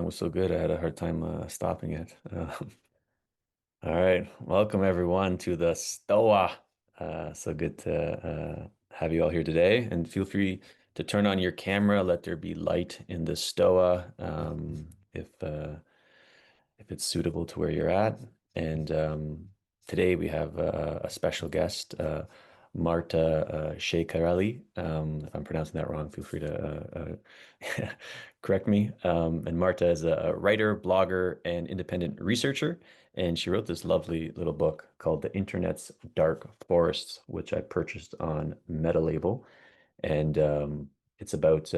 was so good, I had a hard time stopping it. All right, welcome everyone to the Stoa. So good to have you all here today, and feel free to turn on your camera. Let there be light in the Stoa, if it's suitable to where you're at. And today we have a special guest, Marta Ceccarelli. If I'm pronouncing that wrong, feel free to correct me. And Marta is a writer, blogger, and independent researcher. And she wrote this lovely little book called The Internet's Dark Forests, which I purchased on Meta Label. And it's about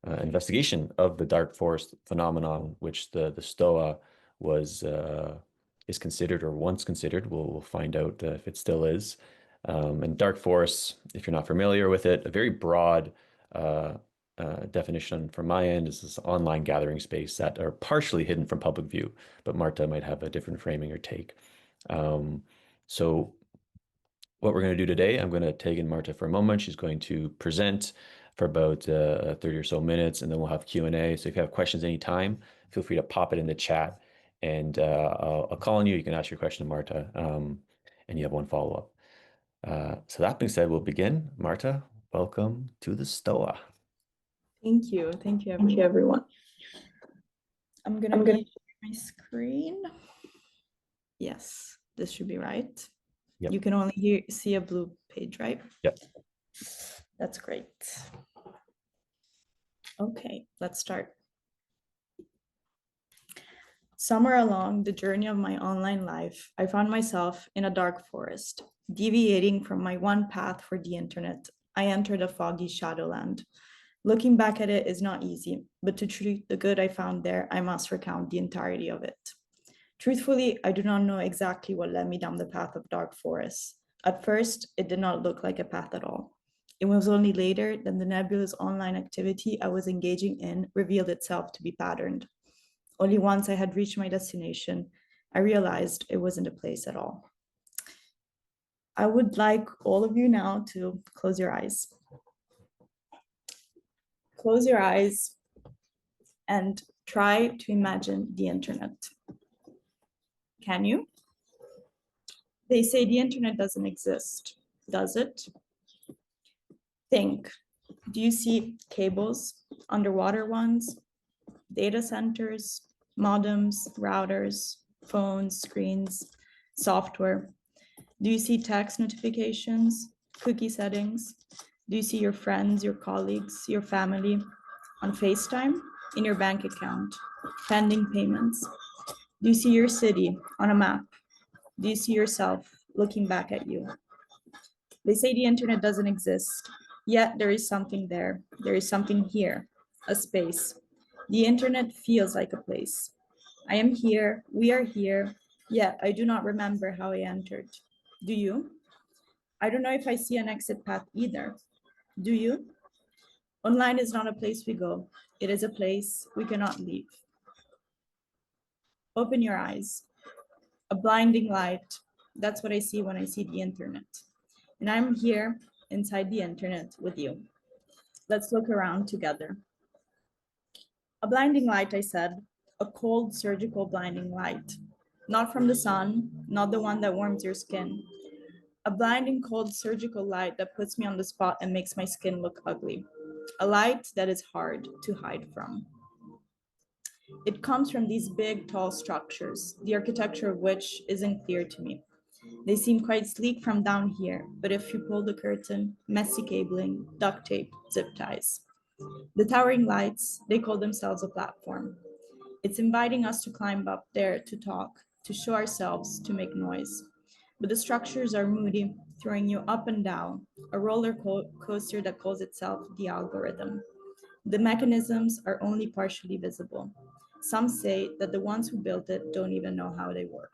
investigation of the dark forest phenomenon, which the Stoa was is considered or once considered. We'll find out if it still is. And dark forests, if you're not familiar with it, a very broad definition from my end is this online gathering space that are partially hidden from public view, but Marta might have a different framing or take. So what we're going to do today, I'm going to take in Marta for a moment. She's going to present for about 30 or so minutes, and then we'll have Q&A. So if you have questions anytime, feel free to pop it in the chat, and I'll call on you. You can ask your question to Marta, and you have one follow-up. So that being said, we'll begin. Marta, welcome to the Stoa. Thank you. Thank you, everyone. I'm going to share my screen. Yes, this should be right. Yep. You can only see a blue page, right? Yep. That's great. Okay, let's start. Somewhere along the journey of my online life, I found myself in a dark forest. Deviating from my one path for the internet, I entered a foggy shadowland. Looking back at it is not easy, but to treat the good I found there, I must recount the entirety of it. Truthfully, I do not know exactly what led me down the path of dark forests. At first, it did not look like a path at all. It was only later that the nebulous online activity I was engaging in revealed itself to be patterned. Only once I had reached my destination, I realized it wasn't a place at all. I would like all of you now to close your eyes. Close your eyes and try to imagine the internet. Can you? They say the internet doesn't exist. Does it? Think. Do you see cables, underwater ones, data centers, modems, routers, phones, screens, software? Do you see text notifications, cookie settings? Do you see your friends, your colleagues, your family on FaceTime, in your bank account, pending payments? Do you see your city on a map? Do you see yourself looking back at you? They say the internet doesn't exist, yet there is something there. There is something here, a space. The internet feels like a place. I am here, we are here, yet I do not remember how I entered. Do you? I don't know if I see an exit path either. Do you? Online is not a place we go. It is a place we cannot leave. Open your eyes. A blinding light. That's what I see when I see the internet. And I'm here inside the internet with you. Let's look around together. A blinding light, I said, a cold surgical blinding light. Not from the sun, not the one that warms your skin. A blinding cold surgical light that puts me on the spot and makes my skin look ugly. A light that is hard to hide from. It comes from these big, tall structures, the architecture of which isn't clear to me. They seem quite sleek from down here, but if you pull the curtain, messy cabling, duct tape, zip ties. The towering lights, they call themselves a platform. It's inviting us to climb up there, to talk, to show ourselves, to make noise. But the structures are moody, throwing you up and down, a roller coaster that calls itself the algorithm. The mechanisms are only partially visible. Some say that the ones who built it don't even know how they work.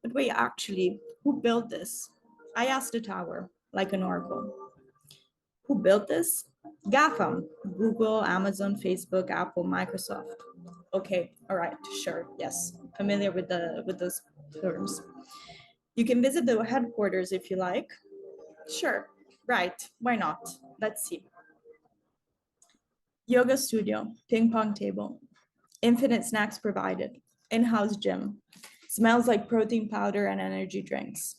But wait, actually, who built this? I asked the tower, like an oracle. Who built this? GAFAM, Google, Amazon, Facebook, Apple, Microsoft. Okay, all right, sure, yes, familiar with those terms. You can visit the headquarters if you like. Sure, right, why not? Let's see. Yoga studio, ping pong table, infinite snacks provided, in-house gym, smells like protein powder and energy drinks.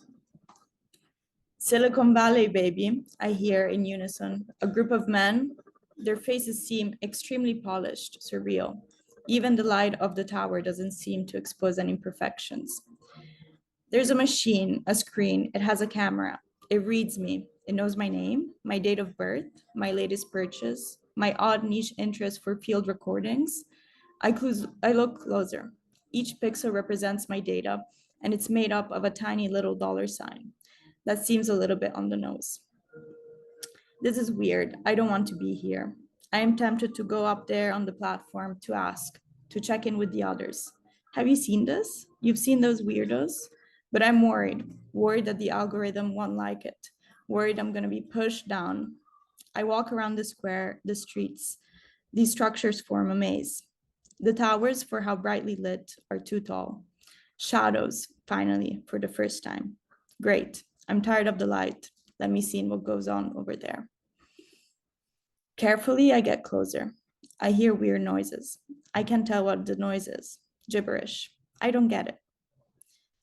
Silicon Valley, baby, I hear in unison. A group of men, their faces seem extremely polished, surreal. Even the light of the tower doesn't seem to expose any imperfections. There's a machine, a screen, it has a camera. It reads me. It knows my name, my date of birth, my latest purchase, my odd niche interest for field recordings. I look closer. Each pixel represents my data, and it's made up of a tiny little dollar sign. That seems a little bit on the nose. This is weird. I don't want to be here. I am tempted to go up there on the platform to ask, to check in with the others. Have you seen this? You've seen those weirdos? But I'm worried that the algorithm won't like it, worried I'm going to be pushed down. I walk around the square, the streets. These structures form a maze. The towers, for how brightly lit, are too tall. Shadows, finally, for the first time. Great. I'm tired of the light. Let me see what goes on over there. Carefully, I get closer. I hear weird noises. I can't tell what the noise is. Gibberish. I don't get it.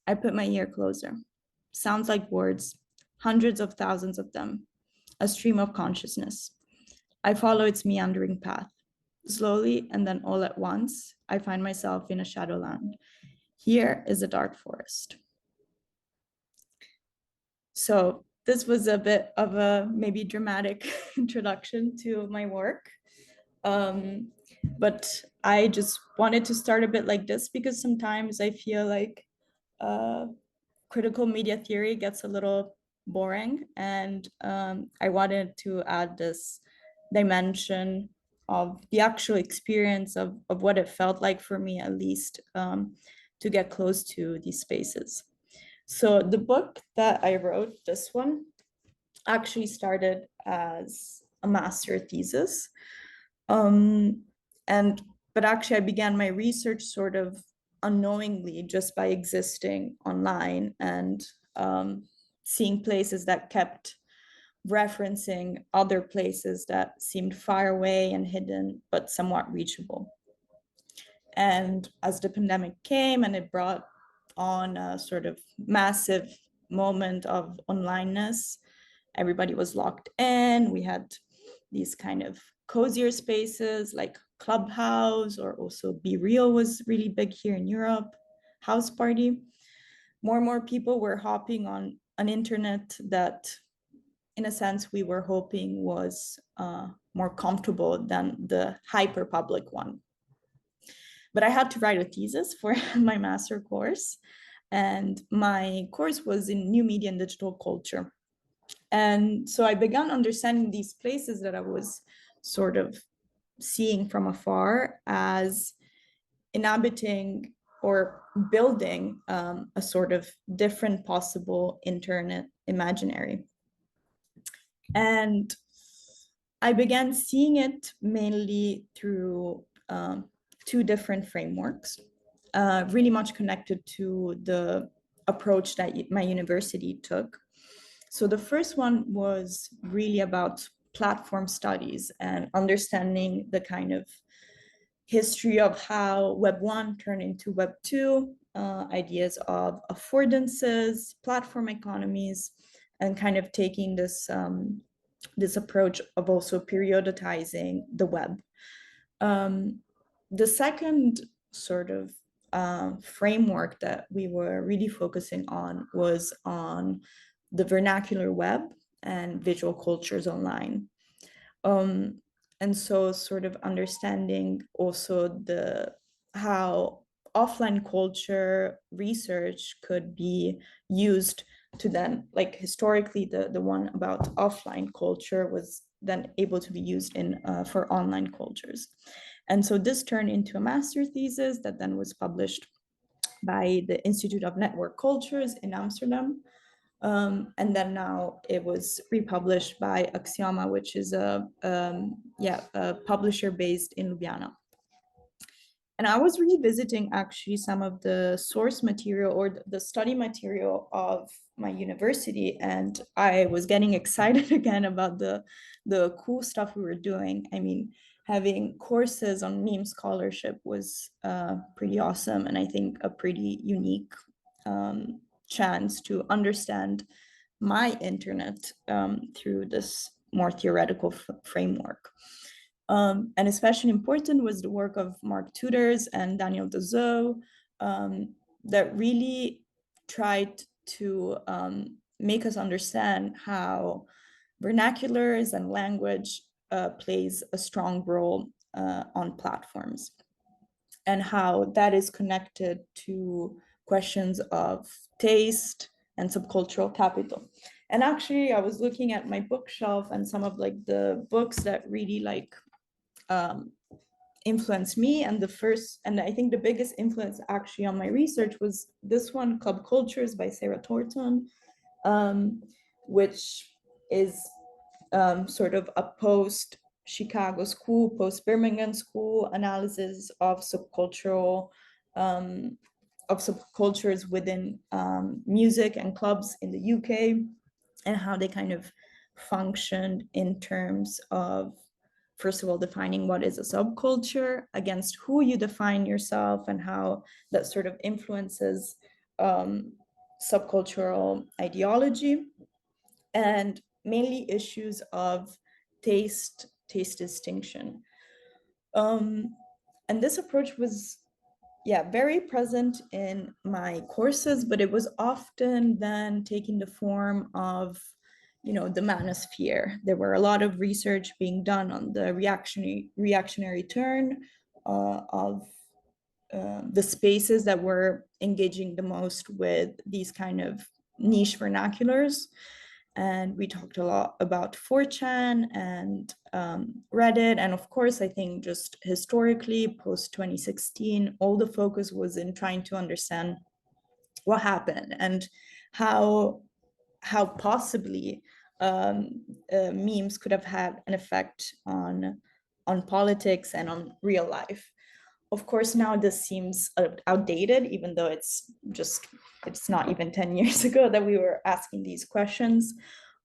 I put my ear closer. Sounds like words, hundreds of thousands of them, a stream of consciousness. I follow its meandering path. Slowly, and then all at once, I find myself in a shadowland. Here is a dark forest. So this was a bit of a maybe dramatic introduction to my work. But I just wanted to start a bit like this because sometimes I feel like critical media theory gets a little boring, and I wanted to add this dimension of the actual experience of what it felt like for me, at least, to get close to these spaces. So the book that I wrote, this one, actually started as a master thesis. Um, and but actually I began my research sort of unknowingly just by existing online and seeing places that kept referencing other places that seemed far away and hidden, but somewhat reachable. And as the pandemic came and it brought on a sort of massive moment of onlineness, everybody was locked in. We had these kind of cozier spaces like Clubhouse, or also Be Real was really big here in Europe, House Party. More and more people were hopping on an internet that, in a sense, we were hoping was more comfortable than the hyper public one. But I had to write a thesis for my master course, and my course was in new media and digital culture. And so I began understanding these places that I was sort of seeing from afar as inhabiting or building a sort of different possible internet imaginary. And I began seeing it mainly through two different frameworks, really much connected to the approach that my university took. So the first one was really about platform studies and understanding the kind of history of how Web 1 turned into Web 2, ideas of affordances, platform economies, and kind of taking this approach of also periodizing the web. The second sort of framework that we were really focusing on was on the vernacular web and visual cultures online. And so sort of understanding also how offline culture research could be used to then, like historically, the one about offline culture was then able to be used for online cultures. And so this turned into a master thesis that then was published by the Institute of Network Cultures in Amsterdam. And then now it was republished by Axioma, which is a publisher based in Ljubljana. And I was revisiting actually some of the source material or the study material of my university, and I was getting excited again about the cool stuff we were doing. I mean, having courses on meme scholarship was pretty awesome, and I think a pretty unique chance to understand my internet through this more theoretical framework. And especially important was the work of Mark Tudors and Daniel Dezoe that really tried to make us understand how vernaculars and language plays a strong role on platforms, and how that is connected to questions of taste and subcultural capital. And actually, I was looking at my bookshelf and some of like the books that really like influenced me, and the first, and I think the biggest influence actually on my research was this one, Club Cultures by Sarah Thornton, which is sort of a post Chicago school, post Birmingham school analysis of subcultures within music and clubs in the UK, and how they kind of functioned in terms of, first of all, defining what is a subculture, against who you define yourself, and how that sort of influences subcultural ideology, and mainly issues of taste distinction. And this approach was, yeah, very present in my courses, but it was often then taking the form of, you know, the manosphere. There were a lot of research being done on the reactionary turn of the spaces that were engaging the most with these kind of niche vernaculars. And we talked a lot about 4chan and Reddit. And of course, I think just historically, post 2016, all the focus was in trying to understand what happened and how possibly memes could have had an effect on politics and on real life. Of course, now this seems outdated, even though it's not even 10 years ago that we were asking these questions.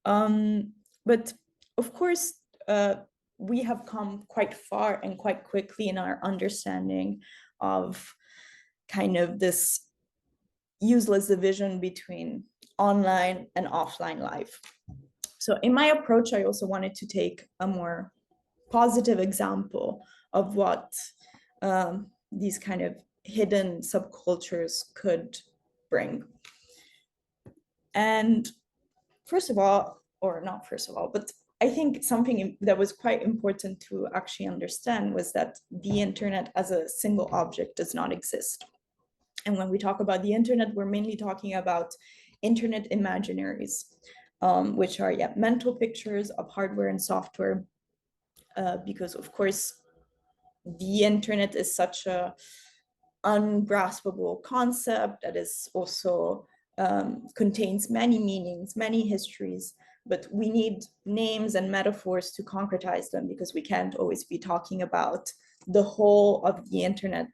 But of course, we have come quite far and quite quickly in our understanding of kind of this useless division between online and offline life. So in my approach, I also wanted to take a more positive example of what these kind of hidden subcultures could bring. And first of all, or not first of all, but I think something that was quite important to actually understand was that the internet as a single object does not exist. And when we talk about the internet, we're mainly talking about internet imaginaries, which are, yeah, mental pictures of hardware and software, because of course, the internet is such a ungraspable concept that is also contains many meanings, many histories, but we need names and metaphors to concretize them, because we can't always be talking about the whole of the internet.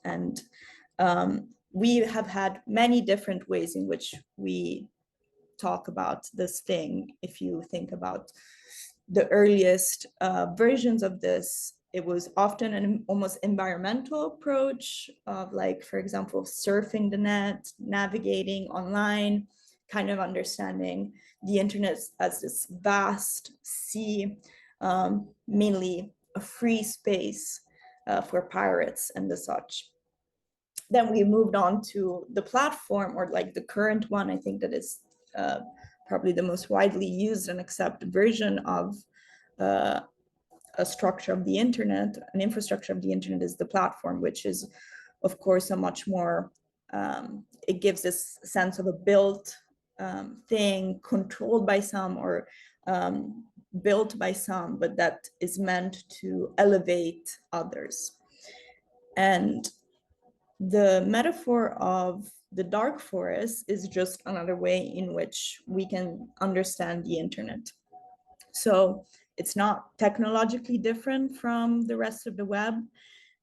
And we have had many different ways in which we talk about this thing. If you think about the earliest versions of this, it was often an almost environmental approach of, like, for example, surfing the net, navigating online, kind of understanding the internet as this vast sea, mainly a free space for pirates and the such. Then we moved on to the platform, or like the current one, I think that is probably the most widely used and accepted version of a structure of the internet, an infrastructure of the internet, is the platform, which is, of course, a much more, it gives this sense of a built thing controlled by some, or built by some, but that is meant to elevate others. And the metaphor of the dark forest is just another way in which we can understand the internet. So it's not technologically different from the rest of the web,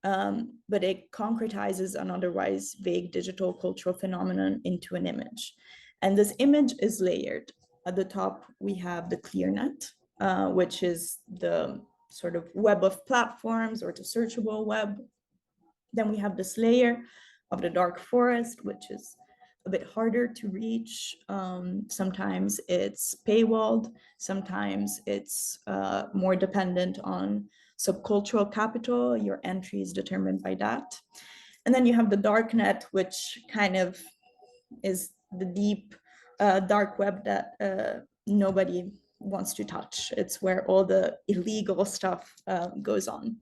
but it concretizes an otherwise vague digital cultural phenomenon into an image. And this image is layered. At the top, we have the clear net, which is the sort of web of platforms or the searchable web. Then we have this layer of the dark forest, which is a bit harder to reach. Sometimes it's paywalled, sometimes it's more dependent on subcultural capital. Your entry is determined by that. And then you have the dark net, which kind of is the deep dark web that nobody wants to touch. It's where all the illegal stuff goes on.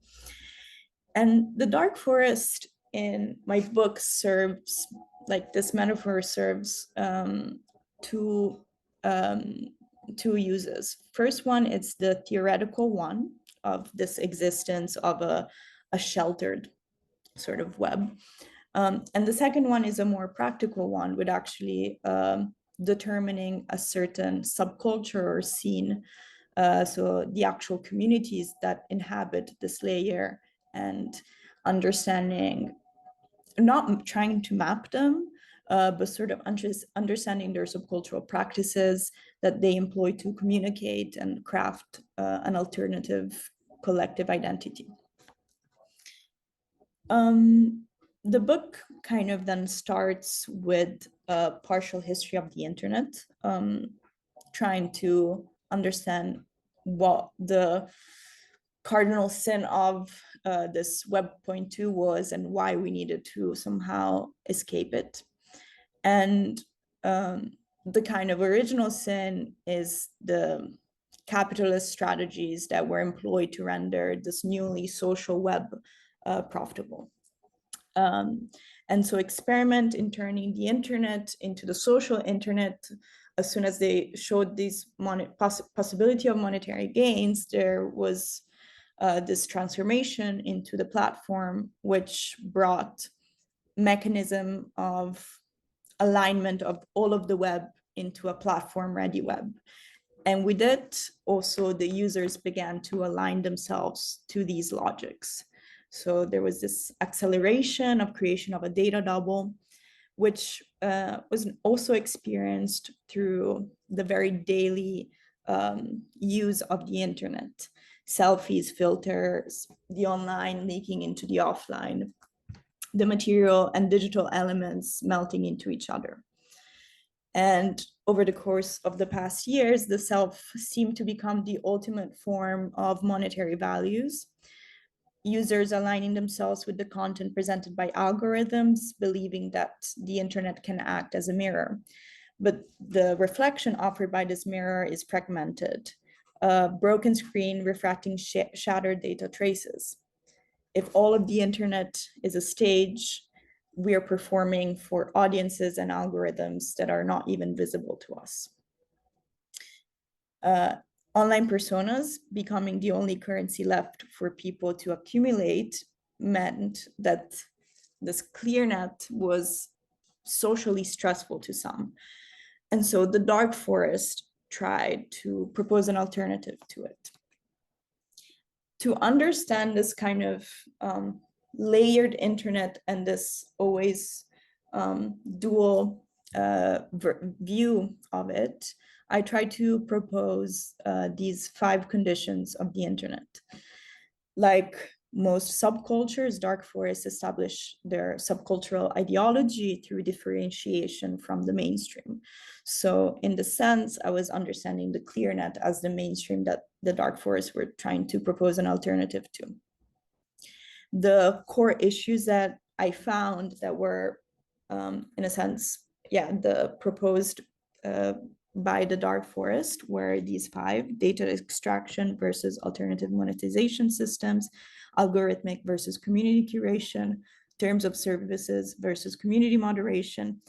And the dark forest in my book serves, like this metaphor serves two, um, two uses. First one, it's the theoretical one of this existence of a sheltered sort of web. And the second one is a more practical one with actually determining a certain subculture or scene. So the actual communities that inhabit this layer and understanding, not trying to map them, but sort of understanding their subcultural practices that they employ to communicate and craft an alternative collective identity. The book kind of then starts with a partial history of the internet, trying to understand what the cardinal sin of this Web.2 was and why we needed to somehow escape it. And the kind of original sin is the capitalist strategies that were employed to render this newly social web profitable. And so experiment in turning the internet into the social internet. As soon as they showed this possibility of monetary gains, there was this transformation into the platform, which brought mechanism of alignment of all of the web into a platform-ready web. And with it, also the users began to align themselves to these logics. So there was this acceleration of creation of a data double, which was also experienced through the very daily use of the internet. Selfies, filters, the online leaking into the offline, the material and digital elements melting into each other. And over the course of the past years, the self seemed to become the ultimate form of monetary values. Users aligning themselves with the content presented by algorithms, believing that the internet can act as a mirror. But the reflection offered by this mirror is fragmented, a broken screen refracting shattered data traces. If all of the internet is a stage, we are performing for audiences and algorithms that are not even visible to us. Online personas becoming the only currency left for people to accumulate meant that this clear net was socially stressful to some. And so the dark forest tried to propose an alternative to it. To understand this kind of layered internet and this always dual view of it, I try to propose these 5 conditions of the internet. Like most subcultures, dark forests establish their subcultural ideology through differentiation from the mainstream. So in the sense, I was understanding the clear net as the mainstream that the dark forests were trying to propose an alternative to. The core issues that I found that were, in a sense, the proposed by the dark forest were these 5: data extraction versus alternative monetization systems, algorithmic versus community curation, terms of services versus community moderation,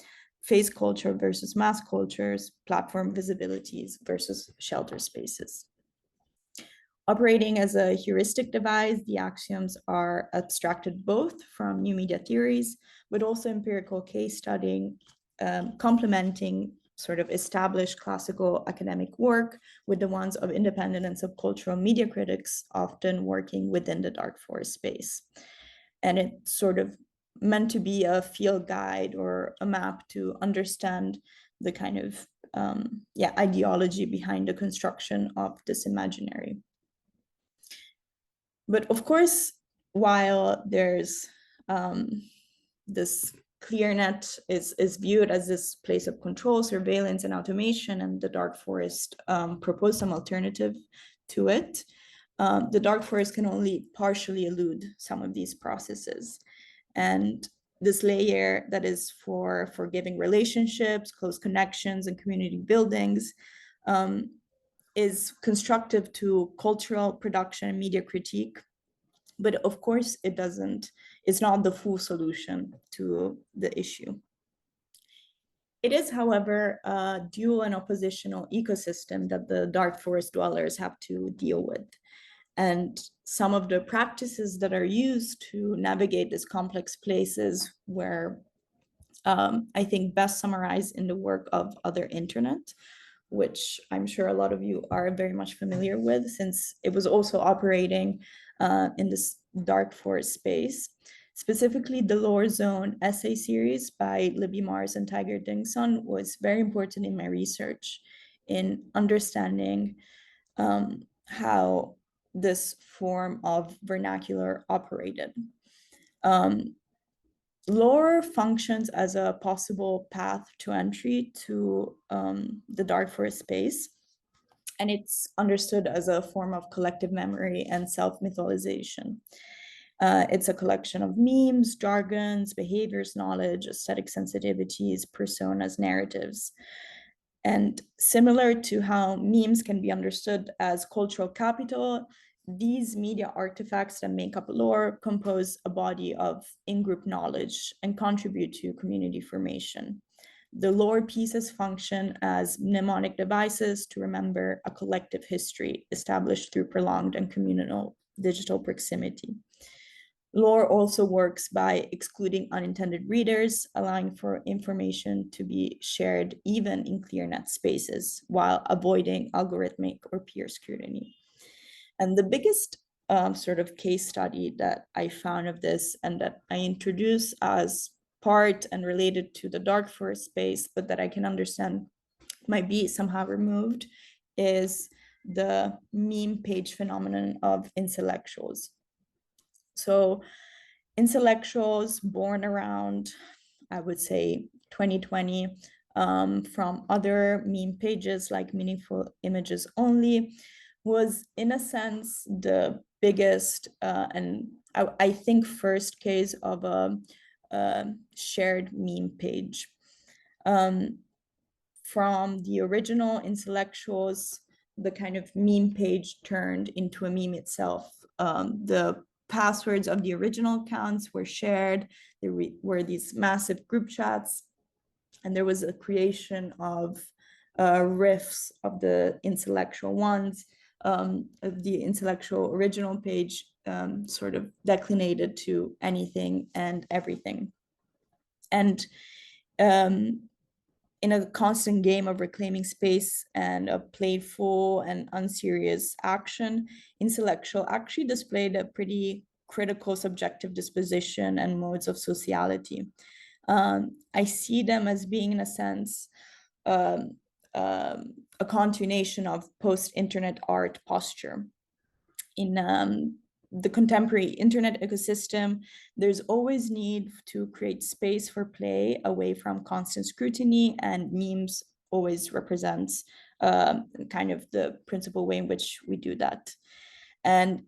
face culture versus mass cultures, platform visibilities versus shelter spaces. Operating as a heuristic device, the axioms are abstracted both from new media theories, but also empirical case studying, complementing sort of established classical academic work with the ones of independent and subcultural media critics, often working within the dark forest space. And it's sort of meant to be a field guide or a map to understand the kind of ideology behind the construction of this imaginary. But of course, while there's this clear net is viewed as this place of control, surveillance, and automation, and the dark forest proposed some alternative to it. The dark forest can only partially elude some of these processes. And this layer that is for forgiving relationships, close connections, and community buildings is constructive to cultural production and media critique. But of course, it's not the full solution to the issue. It is, however, a dual and oppositional ecosystem that the dark forest dwellers have to deal with. And some of the practices that are used to navigate these complex places were, I think, best summarized in the work of Other Internet, which I'm sure a lot of you are very much familiar with, since it was also operating in this dark forest space. Specifically, the Lore Zone essay series by Libby Mars and Tiger Dingson was very important in my research in understanding how this form of vernacular operated. Lore functions as a possible path to entry to the dark forest space, and it's understood as a form of collective memory and self-mythologization. It's a collection of memes, jargons, behaviors, knowledge, aesthetic sensitivities, personas, narratives. And similar to how memes can be understood as cultural capital, these media artifacts that make up lore compose a body of in-group knowledge and contribute to community formation. The lore pieces function as mnemonic devices to remember a collective history established through prolonged and communal digital proximity. Lore also works by excluding unintended readers, allowing for information to be shared even in clear net spaces while avoiding algorithmic or peer scrutiny. And the biggest sort of case study that I found of this and that I introduce as part and related to the dark forest space, but that I can understand might be somehow removed, is the meme page phenomenon of intellectuals. So intellectuals born around, I would say, 2020, from other meme pages like Meaningful Images Only, was in a sense the biggest and I think first case of a shared meme page. From the original intellectuals, the kind of meme page turned into a meme itself. The passwords of the original accounts were shared. There were these massive group chats, and there was a creation of riffs of the intellectual ones. Of the intellectual original page sort of declinated to anything and everything. And in a constant game of reclaiming space and a playful and unserious action, intellectual actually displayed a pretty critical subjective disposition and modes of sociality. I see them as being, in a sense, a continuation of post-internet art posture. In the contemporary internet ecosystem, there's always need to create space for play away from constant scrutiny, and memes always represents kind of the principal way in which we do that. And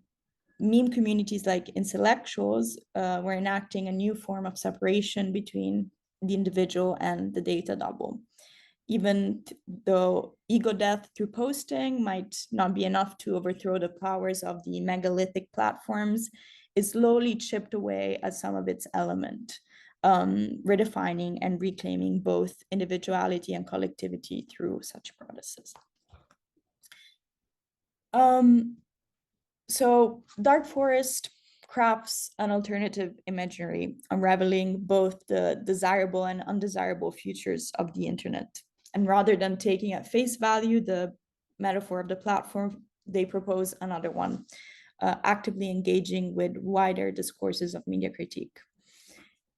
meme communities like intellectuals were enacting a new form of separation between the individual and the data double. Even though ego death through posting might not be enough to overthrow the powers of the megalithic platforms, it slowly chipped away at some of its element, redefining and reclaiming both individuality and collectivity through such processes. So Dark Forest crafts an alternative imaginary, unraveling both the desirable and undesirable futures of the internet. And rather than taking at face value the metaphor of the platform, they propose another one, actively engaging with wider discourses of media critique.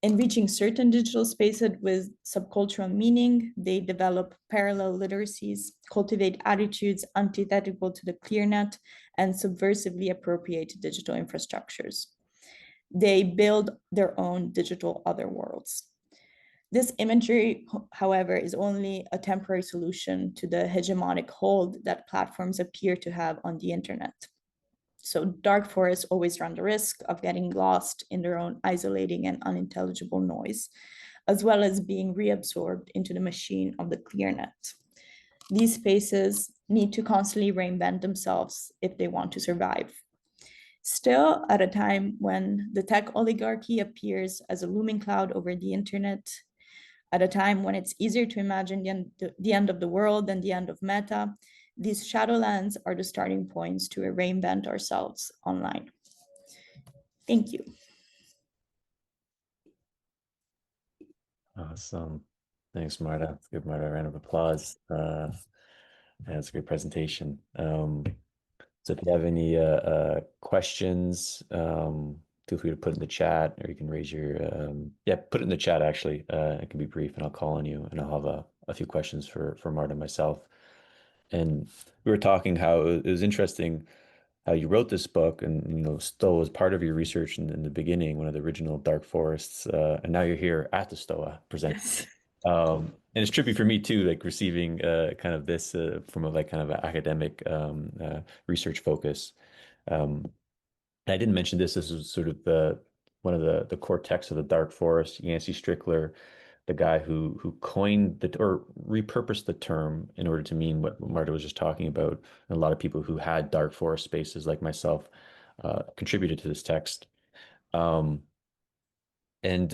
In reaching certain digital spaces with subcultural meaning, they develop parallel literacies, cultivate attitudes antithetical to the clear net, and subversively appropriate digital infrastructures. They build their own digital otherworlds. This imagery, however, is only a temporary solution to the hegemonic hold that platforms appear to have on the internet. So dark forests always run the risk of getting lost in their own isolating and unintelligible noise, as well as being reabsorbed into the machine of the clear net. These spaces need to constantly reinvent themselves if they want to survive. Still, at a time when the tech oligarchy appears as a looming cloud over the internet, at a time when it's easier to imagine the end of the world than the end of meta, these shadowlands are the starting points to reinvent ourselves online. Thank you. Awesome. Thanks, Marta. Let's give Marta a round of applause. That's a great presentation. So if you have any questions, feel free to put it in the chat, or you can raise your yeah, put it in the chat actually. It can be brief and I'll call on you, and I'll have a few questions for Marta and myself. And we were talking how it was interesting how you wrote this book, and Stoa was part of your research in the beginning, one of the original dark forests, and now you're here at the Stoa presenting. Yes. And it's trippy for me too, like receiving kind of this from a like kind of an academic research focus. Um, and I didn't mention this. This is sort of the one of the core texts of the Dark Forest. Yancey Strickler, the guy who coined the or repurposed the term in order to mean what Marta was just talking about. And a lot of people who had dark forest spaces, like myself, contributed to this text. Um, and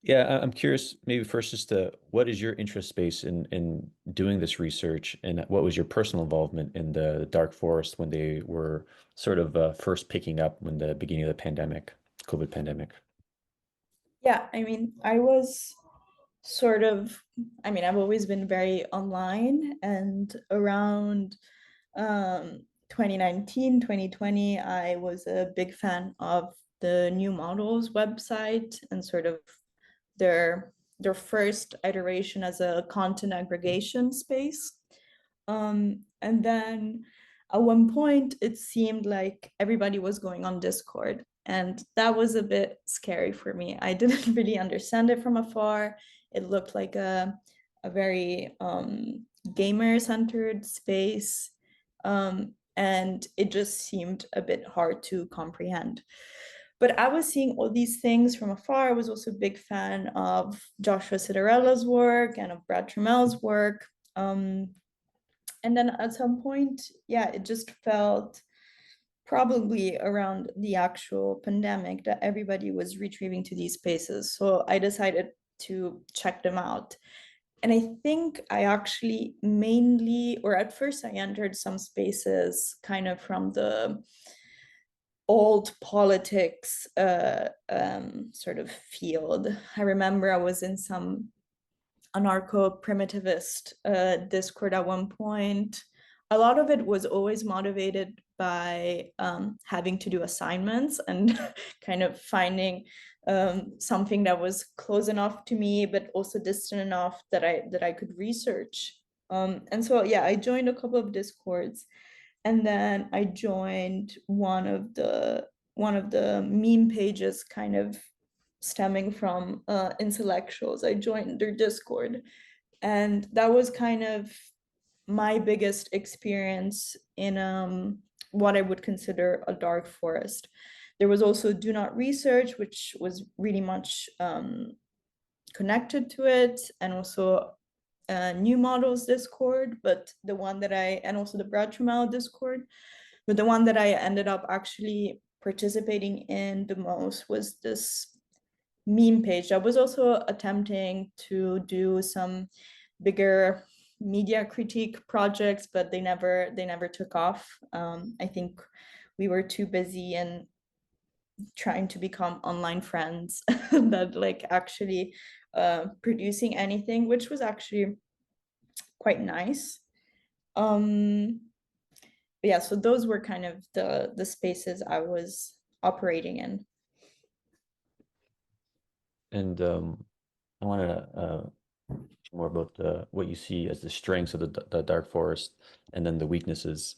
yeah, I'm curious, maybe first just what is your interest space in doing this research, and what was your personal involvement in the dark forest when they were sort of first picking up when the beginning of the pandemic, COVID pandemic? Yeah, I mean, I was sort of, I mean, I've always been very online, and around 2019, 2020, I was a big fan of the New Models website and sort of their their first iteration as a content aggregation space. And then at one point, it seemed like everybody was going on Discord. And that was a bit scary for me. I didn't really understand it from afar. It looked like a very gamer centered space. And it just seemed a bit hard to comprehend. But I was seeing all these things from afar. I was also a big fan of Joshua Cittarella's work and of Brad Trammell's work. And then at some point, yeah, it just felt probably around the actual pandemic that everybody was retrieving to these spaces. So I decided to check them out. And I think I actually mainly, or at first, I entered some spaces kind of from the old politics sort of field. I remember I was in some anarcho-primitivist Discord at one point. A lot of it was always motivated by having to do assignments and kind of finding something that was close enough to me, but also distant enough that I could research. And so yeah, I joined a couple of Discords, and then I joined one of the meme pages, kind of stemming from intellectuals. I joined their Discord, and that was kind of my biggest experience in what I would consider a dark forest. There was also Do Not Research, which was really much connected to it, and also New Models Discord, but the one that and also the Brad Trammell Discord, but the one that I ended up actually participating in the most was this meme page that was also attempting to do some bigger media critique projects, but they never took off. I think we were too busy in trying to become online friends that like actually producing anything, which was actually quite nice. But yeah, so those were kind of the spaces I was operating in. And I want to more about what you see as the strengths of the dark forest and then the weaknesses.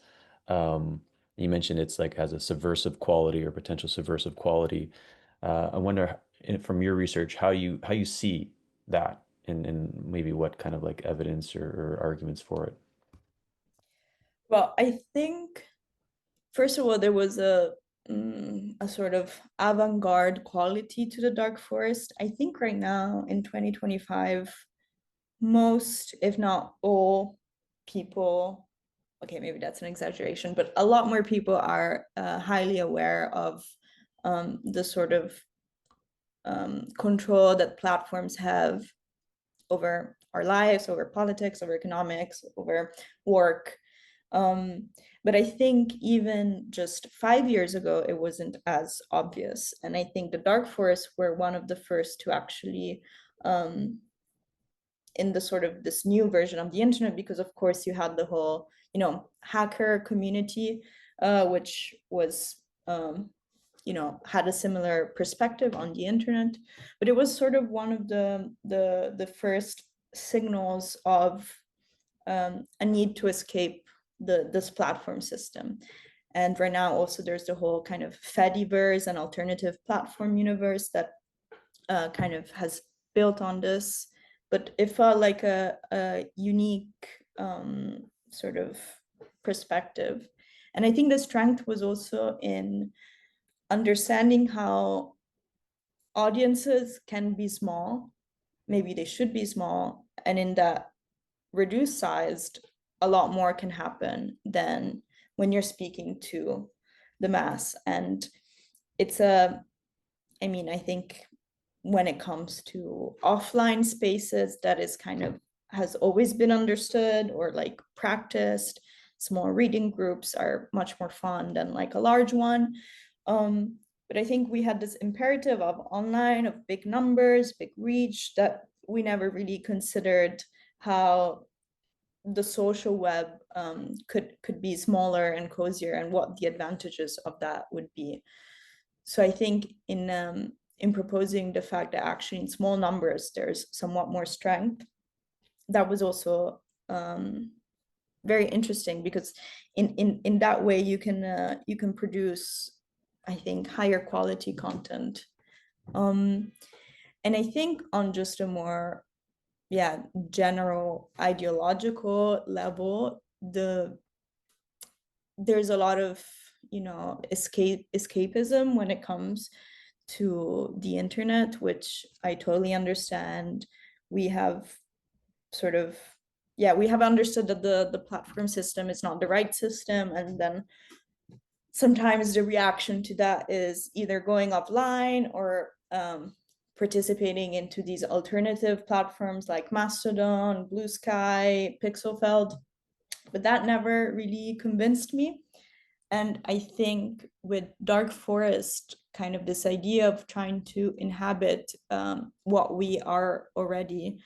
You mentioned it's like has a subversive quality or potential subversive quality. I wonder from your research how you see that and maybe what kind of like evidence or arguments for it. Well, I think first of all, there was a sort of avant-garde quality to the dark forest. I think right now in 2025, most, if not all, people, okay, maybe that's an exaggeration, but a lot more people are highly aware of the sort of control that platforms have over our lives, over politics, over economics, over work. Um, but I think even just 5 years ago, it wasn't as obvious. And I think the dark forests were one of the first to actually, in the sort of this new version of the internet, because of course you had the whole, hacker community, which was, had a similar perspective on the internet, but it was sort of one of the first signals of a need to escape this platform system. And right now also there's the whole kind of Fediverse and alternative platform universe that kind of has built on this, but it felt like a unique sort of perspective. And I think the strength was also in understanding how audiences can be small, maybe they should be small, and in that reduced sized, a lot more can happen than when you're speaking to the mass. And it's I mean, I think when it comes to offline spaces, that is kind of has always been understood or like practiced. Small reading groups are much more fun than like a large one. But I think we had this imperative of online, of big numbers, big reach, that we never really considered how the social web could be smaller and cozier and what the advantages of that would be. So I think in proposing the fact that actually in small numbers there's somewhat more strength, that was also very interesting, because in that way you can produce, I think, higher quality content. um and I think on just a more, yeah, general ideological level, there's a lot of, escapism when it comes to the internet, which I totally understand. We have sort of, yeah, we have understood that the platform system is not the right system, and then sometimes the reaction to that is either going offline or participating into these alternative platforms like Mastodon, Blue Sky, Pixelfeld, but that never really convinced me. And I think with Dark Forest, kind of this idea of trying to inhabit what we are already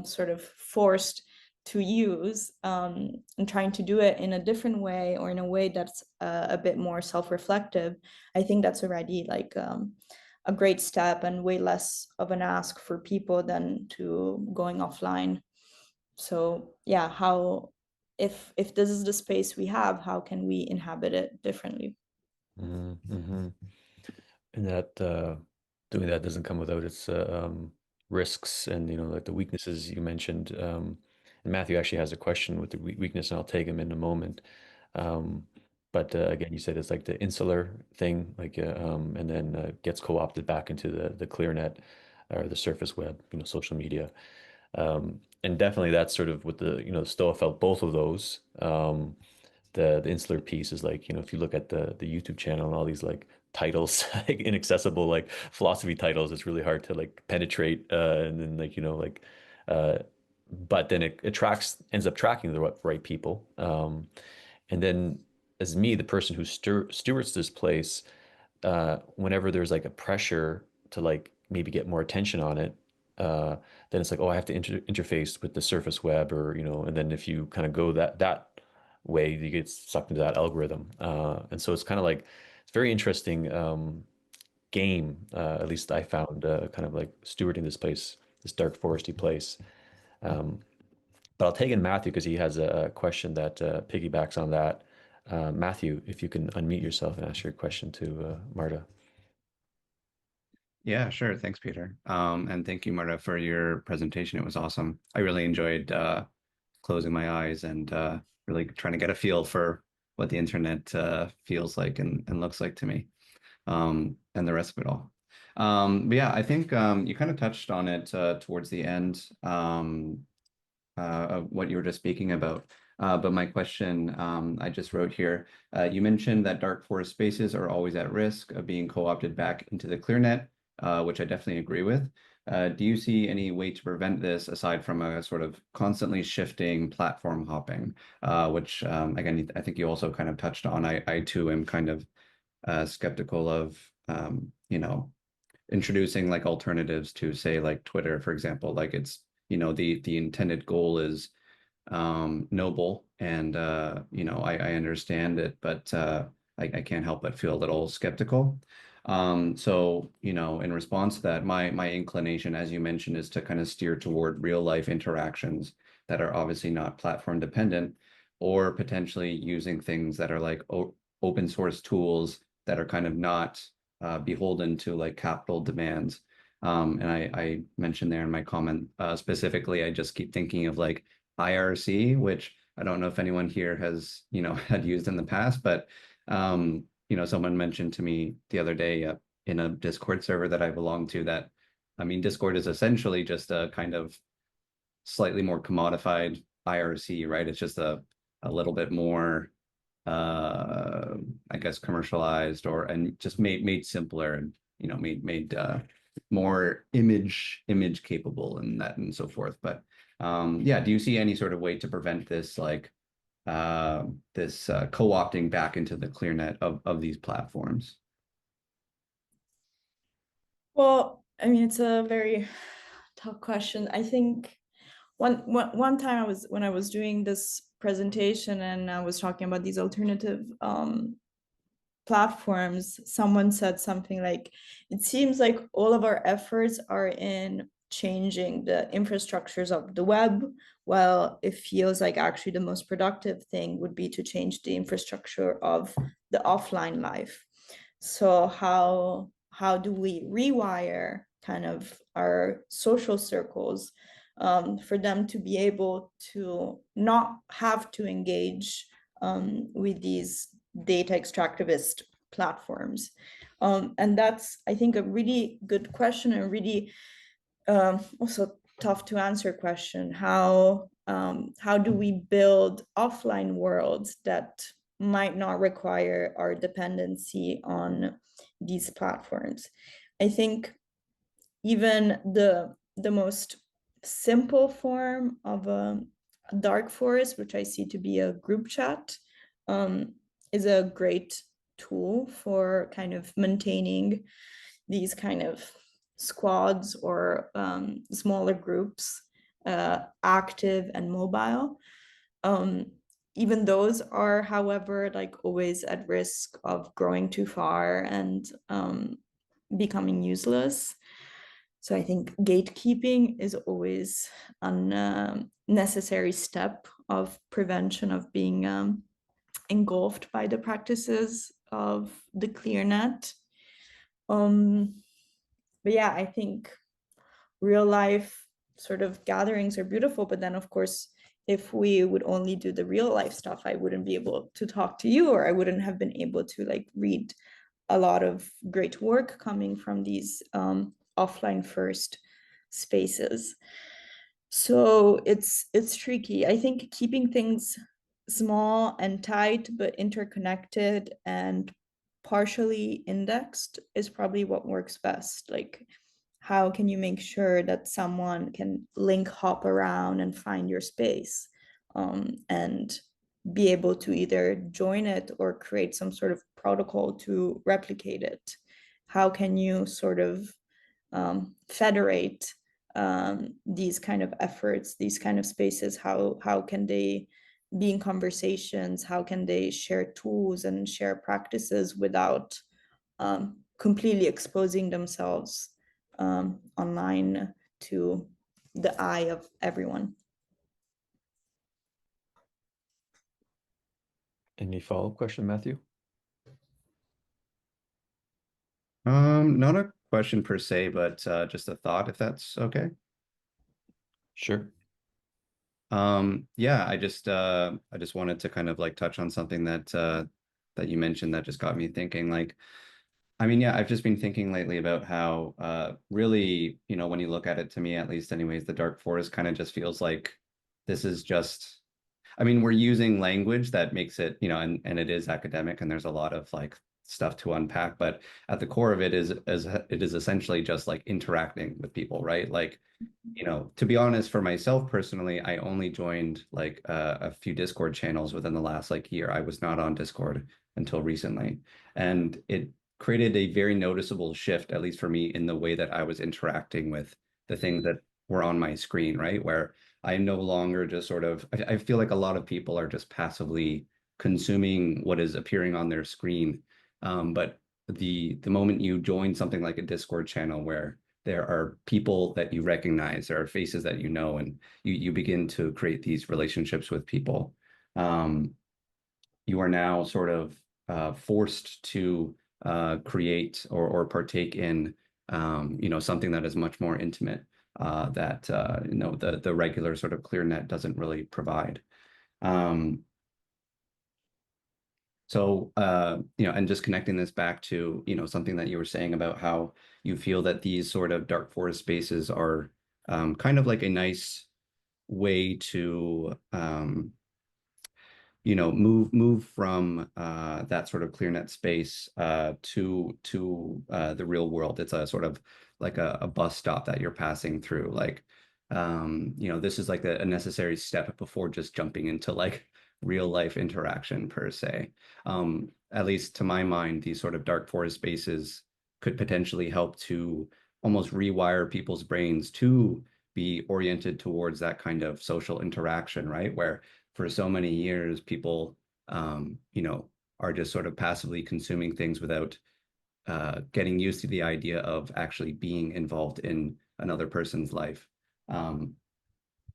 sort of forced to use, and trying to do it in a different way, or in a way that's a bit more self-reflective, I think that's already like a great step and way less of an ask for people than to going offline. So yeah, how, if this is the space we have, how can we inhabit it differently? Mm-hmm. And that doing that doesn't come without its risks and like the weaknesses you mentioned. And Matthew actually has a question with the weakness, and I'll take him in a moment. Um, but again, you said it's like the insular thing, like and then gets co-opted back into the clear net or the surface web, social media. And definitely that's sort of what the Stoa felt both of those. The insular piece is like, if you look at the YouTube channel and all these like titles, like inaccessible like philosophy titles, it's really hard to like penetrate and then like, uh but then it attracts ends up tracking the right people. And then as me, the person who stewards this place, whenever there's like a pressure to like maybe get more attention on it, uh, then it's like, oh, I have to interface with the surface web, or and then if you kind of go that way, you get sucked into that algorithm, and so it's kind of like it's very interesting. game. At least I found kind of like stewarding this place, this dark foresty place. Um, but I'll take in Matthew because he has a question that piggybacks on that. Matthew, if you can unmute yourself and ask your question to Marta. Yeah, sure. Thanks, Peter. And thank you, Marta, for your presentation. It was awesome. I really enjoyed closing my eyes and really trying to get a feel for what the internet feels like and looks like to me, and the rest of it all. But yeah, I think you kind of touched on it towards the end. Of what you were just speaking about. But my question I just wrote here, you mentioned that dark forest spaces are always at risk of being co-opted back into the ClearNet, which I definitely agree with. Do you see any way to prevent this aside from a sort of constantly shifting platform hopping, which again, I think you also kind of touched on. I too am kind of skeptical of, introducing like alternatives to say like Twitter, for example. Like it's, the intended goal is noble and I understand it, but I can't help but feel a little skeptical. So, in response to that, my inclination, as you mentioned, is to kind of steer toward real life interactions that are obviously not platform dependent, or potentially using things that are like open source tools that are kind of not beholden to like capital demands. And I mentioned there in my comment specifically, I just keep thinking of like IRC, which I don't know if anyone here has, had used in the past, but someone mentioned to me the other day in a Discord server that I belong to that, I mean, Discord is essentially just a kind of slightly more commodified IRC, right? It's just a little bit more I guess commercialized and just made simpler and made more image capable and that and so forth. But yeah, do you see any sort of way to prevent this like this co-opting back into the ClearNet of these platforms? Well, I mean, it's a very tough question. I think one time when I was doing this presentation and I was talking about these alternative platforms, someone said something like, it seems like all of our efforts are in changing the infrastructures of the web, while it feels like actually the most productive thing would be to change the infrastructure of the offline life. So how do we rewire kind of our social circles for them to be able to not have to engage with these data extractivist platforms? And that's, I think, a really good question and really also tough to answer question. How do we build offline worlds that might not require our dependency on these platforms? I think even the most simple form of a dark forest, which I see to be a group chat, is a great tool for kind of maintaining these kind of squads or smaller groups active and mobile. Um, Even those are, however, like always at risk of growing too far and becoming useless. So I think gatekeeping is always a necessary step of prevention of being engulfed by the practices of the ClearNet. But yeah, I think real life sort of gatherings are beautiful, but then of course, if we would only do the real life stuff, I wouldn't be able to talk to you, or I wouldn't have been able to like read a lot of great work coming from these offline first spaces. So it's tricky. I think keeping things small and tight but interconnected and partially indexed is probably what works best. Like, how can you make sure that someone can link hop around and find your space, and be able to either join it or create some sort of protocol to replicate it? How can you sort of federate these kind of efforts, these kind of spaces? How can they be in conversations? How can they share tools and share practices without completely exposing themselves online to the eye of everyone. Any follow-up question, Matthew? Not a question per se, but just a thought, if that's okay. Sure. Yeah, I just wanted to kind of like touch on something that you mentioned that just got me thinking. Like, I mean, yeah, I've just been thinking lately about how really, you know, when you look at it, to me at least anyways, the dark forest kind of just feels like this is just, I mean, we're using language that makes it, you know, and it is academic and there's a lot of like stuff to unpack, but at the core of it is it is essentially just like interacting with people, right? Like, you know, to be honest, for myself personally, I only joined like a few Discord channels within the last like year. I was not on Discord until recently, and it created a very noticeable shift, at least for me, in the way that I was interacting with the things that were on my screen, right? Where I no longer just sort of, I feel like a lot of people are just passively consuming what is appearing on their screen. But the moment you join something like a Discord channel where there are people that you recognize, there are faces that you know, and you begin to create these relationships with people. Um, you are now sort of forced to create or partake in you know, something that is much more intimate that you know, the regular sort of clear net doesn't really provide. Um, so you know, and just connecting this back to, you know, something that you were saying about how you feel that these sort of dark forest spaces are kind of like a nice way to you know, move from that sort of clear net space to the real world. It's a sort of like a bus stop that you're passing through. Like, you know, this is like a necessary step before just jumping into like real life interaction per se. At least to my mind, these sort of dark forest spaces could potentially help to almost rewire people's brains to be oriented towards that kind of social interaction, right? Where for so many years, people, you know, are just sort of passively consuming things without getting used to the idea of actually being involved in another person's life. Um,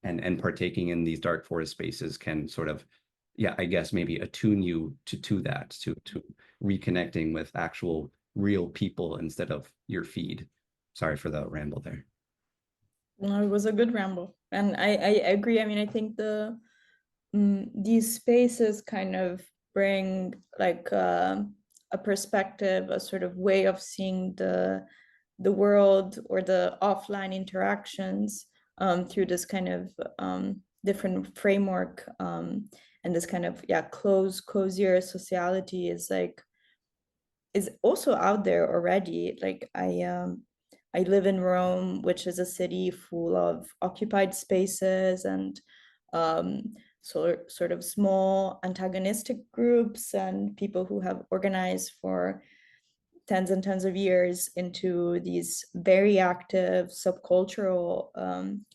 and partaking in these dark forest spaces can sort of, yeah, I guess maybe attune you to that, to reconnecting with actual real people instead of your feed. Sorry for the ramble there. No, it was a good ramble, and I agree. I mean, I think these spaces kind of bring like a perspective, a sort of way of seeing the world or the offline interactions through this kind of different framework, and this kind of, yeah, cozier sociality is also out there already. Like I live in Rome, which is a city full of occupied spaces and sort of small antagonistic groups and people who have organized for tens and tens of years into these very active subcultural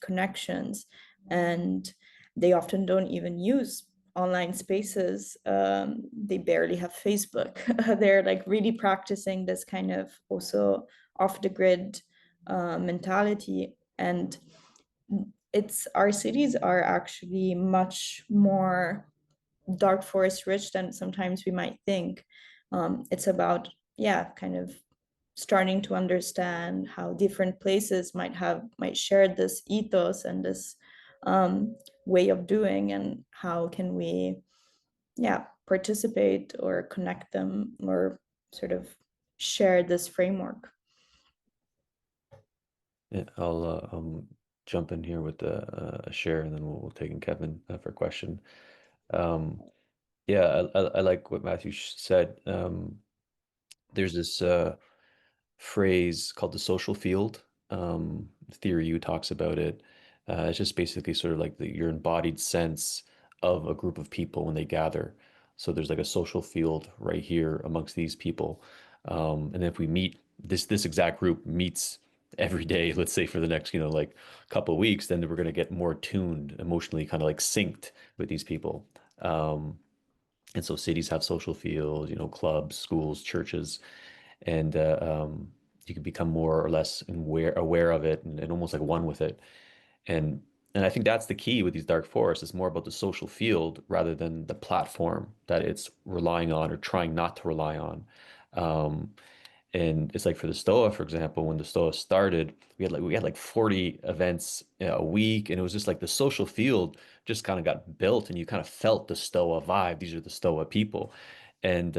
connections. And they often don't even use online spaces. They barely have Facebook. They're like really practicing this kind of also off the grid mentality. And it's our cities are actually much more dark forest rich than sometimes we might think. It's about, yeah, kind of starting to understand how different places might share this ethos and this way of doing, and how can we, yeah, participate or connect them or sort of share this framework. Yeah, I'll jump in here with a share, and then we'll take in Kevin for a question. Um, yeah, I like what Matthew said. There's this phrase called the social field. Theory U talks about it. It's just basically sort of like your embodied sense of a group of people when they gather. So there's like a social field right here amongst these people. And if we meet this exact group meets every day, let's say for the next, like couple of weeks, then we're going to get more tuned, emotionally kind of like synced with these people. And so cities have social fields, clubs, schools, churches. and you can become more or less aware of it, and almost like one with it. And I think that's the key with these dark forests. It's more about the social field rather than the platform that it's relying on or trying not to rely on. Um, and it's like for the Stoa, for example, when the Stoa started, we had like 40 events a week, and it was just like the social field just kind of got built, and you kind of felt the Stoa vibe. These are the Stoa people, and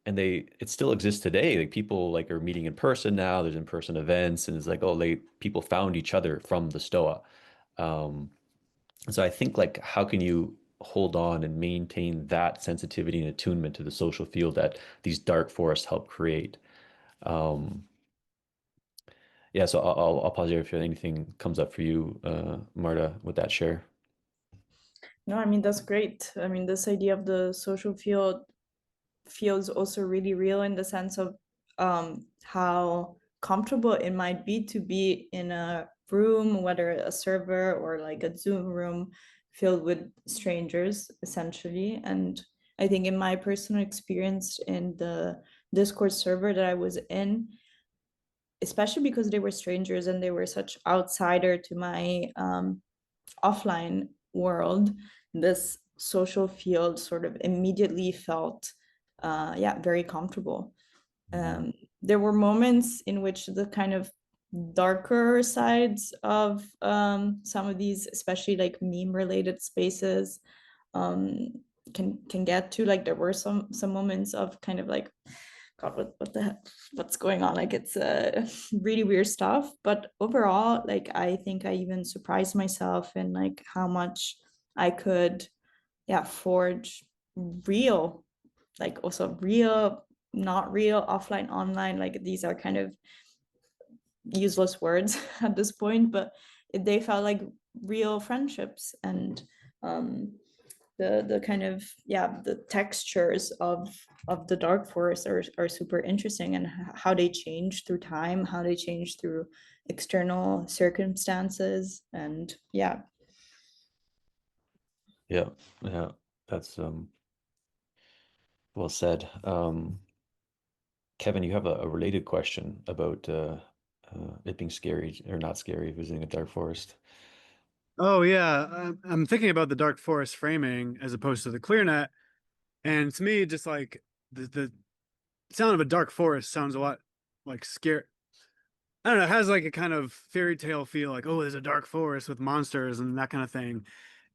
it still exists today. Like people like are meeting in person now. There's in-person events, and it's like, oh, people found each other from the Stoa. Um, so I think, like, how can you hold on and maintain that sensitivity and attunement to the social field that these dark forests help create? Um, yeah, so I'll pause here if anything comes up for you, Marta, with that share. No, I mean, that's great. I mean, this idea of the social field feels also really real in the sense of how comfortable it might be to be in a room, whether a server or like a Zoom room filled with strangers, essentially. And I think in my personal experience in the Discord server that I was in, especially because they were strangers and they were such outsider to my offline world, this social field sort of immediately felt yeah, very comfortable. Mhm. There were moments in which the kind of darker sides of some of these, especially like meme related spaces, um, can get to. Like there were some moments of kind of like, God, what the heck, what's going on? Like it's really weird stuff. But overall, like I think I even surprised myself in like how much I could, yeah, forge real, like also real, not real, offline, online. Like these are kind of useless words at this point, but they felt like real friendships. And um, the kind of, yeah, the textures of the dark forest are super interesting, and how they change through time, how they change through external circumstances. And yeah. Yeah, yeah, that's well said. Kevin, you have a related question about it being scary or not scary visiting a dark forest. Oh yeah, I'm thinking about the dark forest framing as opposed to the clear net, and to me, just like the sound of a dark forest sounds a lot like scare. I don't know, it has like a kind of fairy tale feel, like oh, there's a dark forest with monsters and that kind of thing.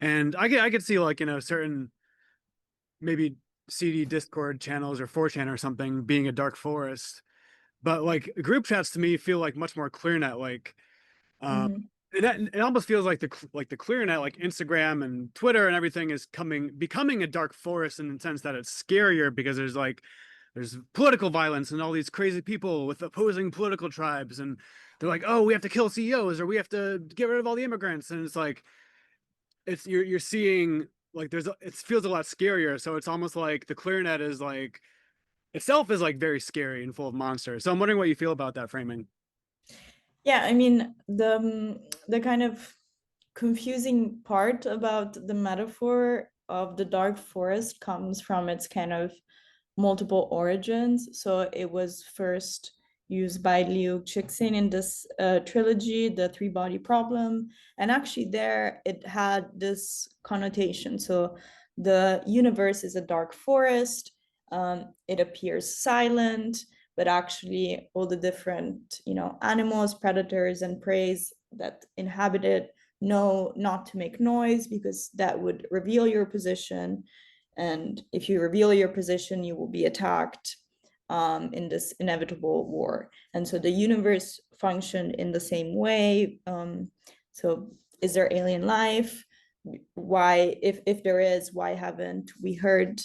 And I could see like certain maybe CD Discord channels or 4chan or something being a dark forest, but like group chats to me feel like much more clear net like. Um, Mhm. it almost feels like the clear net, like Instagram and Twitter and everything, is becoming a dark forest in the sense that it's scarier because there's political violence and all these crazy people with opposing political tribes, and they're like, oh, we have to kill CEOs or we have to get rid of all the immigrants, and it's like you're seeing like it feels a lot scarier. So it's almost like the clear net is like itself is like very scary and full of monsters. So I'm wondering what you feel about that framing. Yeah, I mean, the kind of confusing part about the metaphor of the dark forest comes from its kind of multiple origins. So it was first used by Liu Cixin in this trilogy, The Three Body Problem. And actually there it had this connotation. So the universe is a dark forest. It appears silent, but actually all the different, animals, predators and preys that inhabit it know not to make noise because that would reveal your position. And if you reveal your position, you will be attacked in this inevitable war. And so the universe functioned in the same way. So is there alien life? Why, if there is, why haven't we heard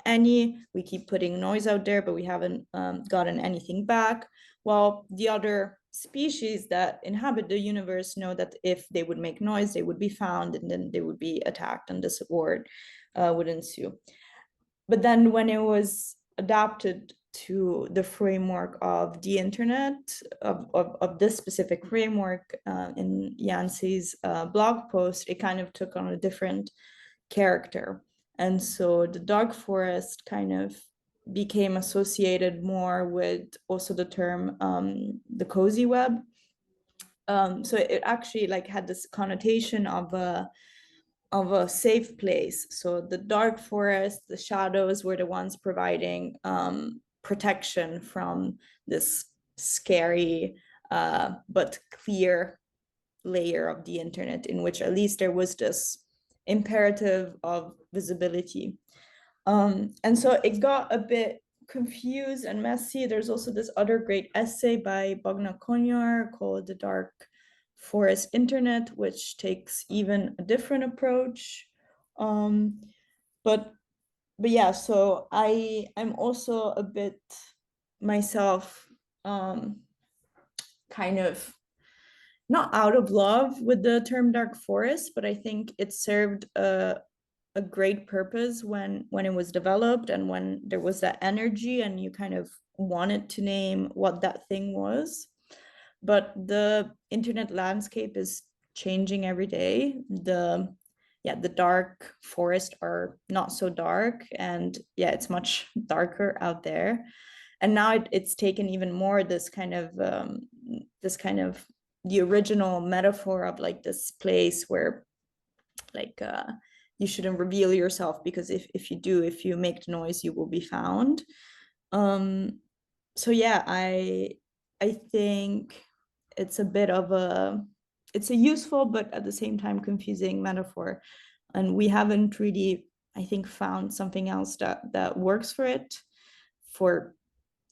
any? We keep putting noise out there, but we haven't gotten anything back. Well, the other species that inhabit the universe know that if they would make noise, they would be found and then they would be attacked and this war would ensue. But then when it was adapted to the framework of the internet, of this specific framework in Yancey's blog post, it kind of took on a different character. And so the dark forest kind of became associated more with also the term the cozy web. So it actually like had this connotation of a safe place. So the dark forest, the shadows were the ones providing protection from this scary but clear layer of the internet, in which at least there was this imperative of visibility. And so it got a bit confused and messy. There's also this other great essay by Bogna Konyar called The Dark Forest Internet, which takes even a different approach. Um, but yeah, so I'm also a bit myself kind of not out of love with the term dark forest, but I think it served a great purpose when it was developed and when there was that energy and you kind of wanted to name what that thing was. But the internet landscape is changing every day. The dark forests are not so dark, and yeah, it's much darker out there. And now it's taken even more this kind of the original metaphor of like this place where like you shouldn't reveal yourself, because if you do, if you make the noise, you will be found. So yeah, I think it's a bit of it's a useful but at the same time confusing metaphor, and we haven't really, I think, found something else that works for it, for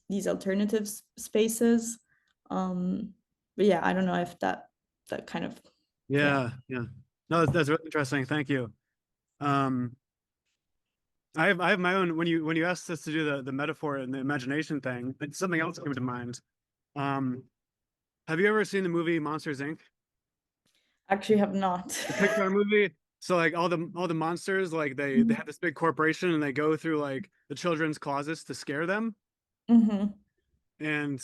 these alternative spaces. But yeah, I don't know if that kind of Yeah. No, that's really interesting. Thank you. I have my own. When you asked us to do the metaphor and the imagination thing, something else came to mind. Have you ever seen the movie Monsters Inc.? actually have not. The Pixar movie. So like all the monsters, like they have this big corporation and they go through like the children's closets to scare them. Mm-hmm. And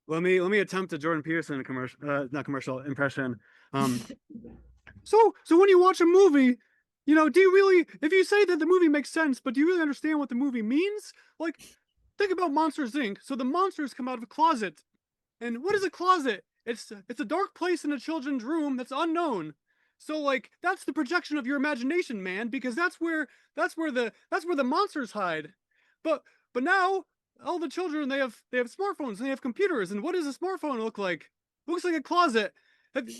let me attempt a Jordan Peterson commercial, not commercial impression. So when you watch a movie, do you really, if you say that the movie makes sense, but do you really understand what the movie means? Like, think about Monsters Inc. So the monsters come out of a closet. And what is a closet? It's a dark place in a children's room that's unknown. So like that's the projection of your imagination, man, because that's where the monsters hide. But now all the children, they have smartphones and they have computers, and what does a smartphone look like? It looks like a closet.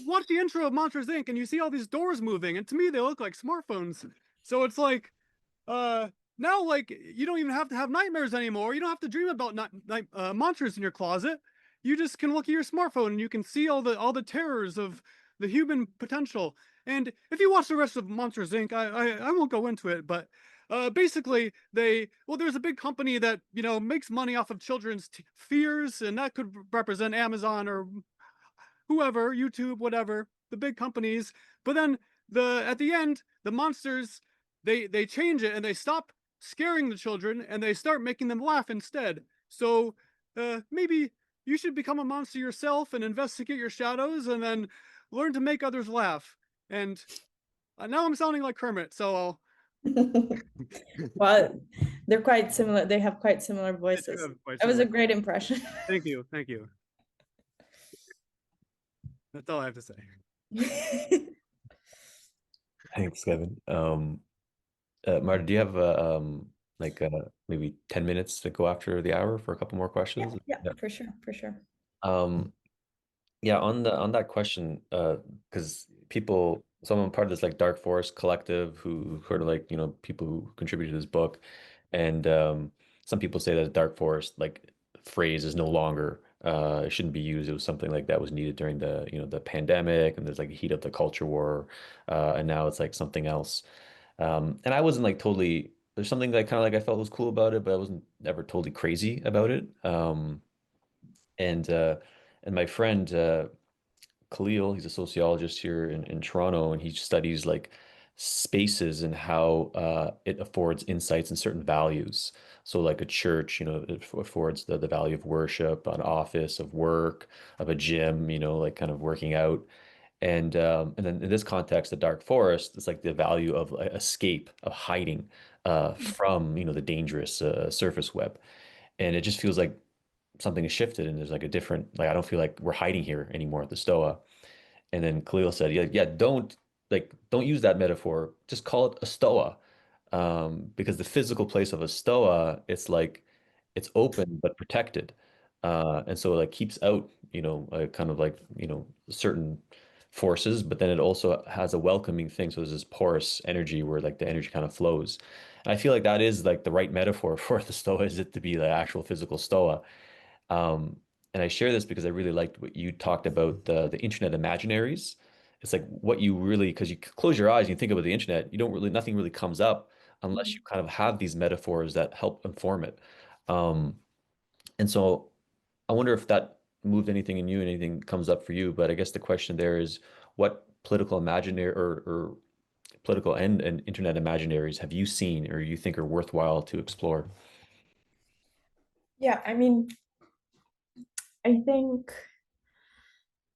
Watch the intro of Monsters Inc. and you see all these doors moving, and to me they look like smartphones. So it's like now like you don't even have to have nightmares anymore. You don't have to dream about monsters in your closet. You just can look at your smartphone and you can see all the terrors of the human potential. And if you watch the rest of Monsters Inc., I won't go into it, but basically there's a big company that makes money off of children's fears, and that could represent Amazon or whoever, YouTube, whatever, the big companies. But then at the end, the monsters, they change it and they stop scaring the children and they start making them laugh instead. So maybe you should become a monster yourself and investigate your shadows and then learn to make others laugh. And now I'm sounding like Kermit, so I'll Well, they're quite similar. They have quite similar voices. That was a great impression. Thank you. That's all I have to say. Thanks, Kevin. Marta, do you have like maybe 10 minutes to go after the hour for a couple more questions? Yeah, for sure. Um, yeah, on that question, because so I'm part of this like Dark Forest collective who sort of like, people who contributed to this book. And some people say that Dark Forest like phrase is no longer it shouldn't be used. It was something like that was needed during the pandemic, and there's like a heat of the culture war, and now it's like something else. And I wasn't like totally, there's something that kind of like I felt was cool about it, but I wasn't ever totally crazy about it. And my friend Khalil, he's a sociologist here in Toronto, and he studies like spaces and how it affords insights and certain values. So like a church, it affords the value of worship, an office of work, of a gym, like kind of working out. And then in this context, the dark forest is like the value of escape, of hiding from, the dangerous surface web. And it just feels like something has shifted, and there's like a different, like I don't feel like we're hiding here anymore at the Stoa. And then Khalil said, yeah, don't use that metaphor. Just call it a Stoa. Because the physical place of a Stoa, it's like it's open but protected. And so it like keeps out, kind of like, certain forces, but then it also has a welcoming thing. So there's this porous energy where like the energy kind of flows. And I feel like that is like the right metaphor for the Stoa, is it to be the actual physical Stoa. Um, and I share this because I really liked what you talked about, the internet imaginaries. It's like what you really, because you close your eyes and you think about the internet, you don't really, nothing really comes up unless you kind of have these metaphors that help inform it. Um, and so I wonder if that moved anything in you, and anything comes up for you. But I guess the question there is, what political imaginary or political and internet imaginaries have you seen or you think are worthwhile to explore? Yeah, I mean, I think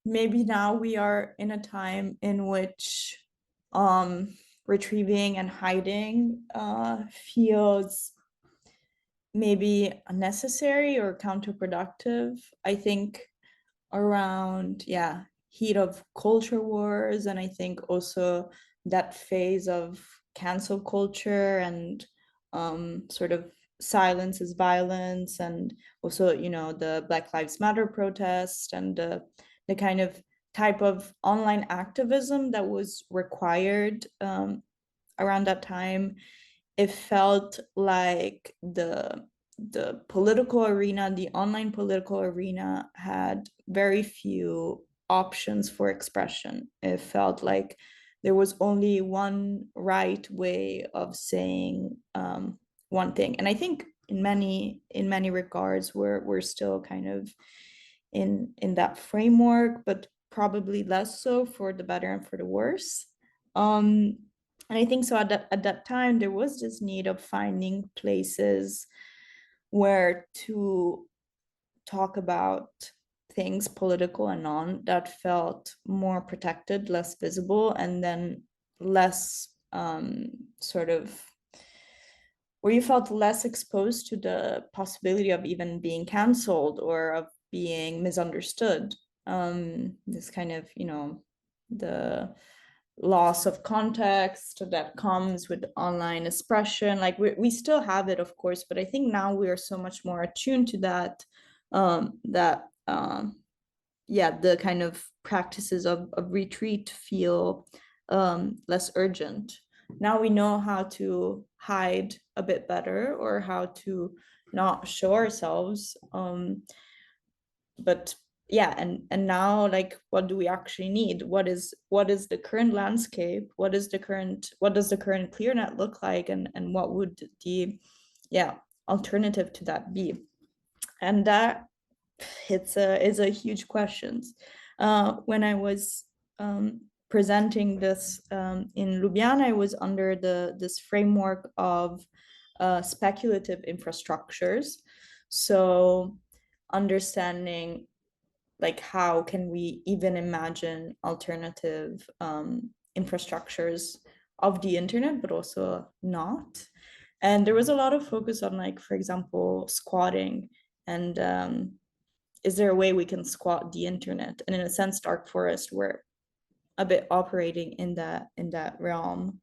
maybe now we are in a time in which um retrieving and hiding feels maybe unnecessary or counterproductive. I think around, yeah, heat of culture wars, and I think also that phase of cancel culture and sort of silence is violence, and also, the Black Lives Matter protest and the kind of type of online activism that was required around that time. It felt like the political arena, the online political arena, had very few options for expression. It felt like there was only one right way of saying one thing. And I think in many regards we're still kind of in that framework, but probably less so, for the better and for the worse. And I think so at that time there was this need of finding places where to talk about things political and non that felt more protected, less visible, and then less sort of where you felt less exposed to the possibility of even being canceled or of being misunderstood. This kind of, the loss of context that comes with online expression. Like we still have it, of course, but I think now we are so much more attuned to that, that yeah, the kind of practices of retreat feel less urgent. Now we know how to hide a bit better, or how to not show ourselves. But yeah, and now, like, what do we actually need? What is the current landscape? What does the current ClearNet look like? And what would the, yeah, alternative to that be? And that is a huge question. When I was presenting this in Ljubljana, I was under this framework of speculative infrastructures. So understanding, like, how can we even imagine alternative infrastructures of the internet, but also not. And there was a lot of focus on, like, for example, squatting, and is there a way we can squat the internet? And in a sense, dark forest were a bit operating in that realm.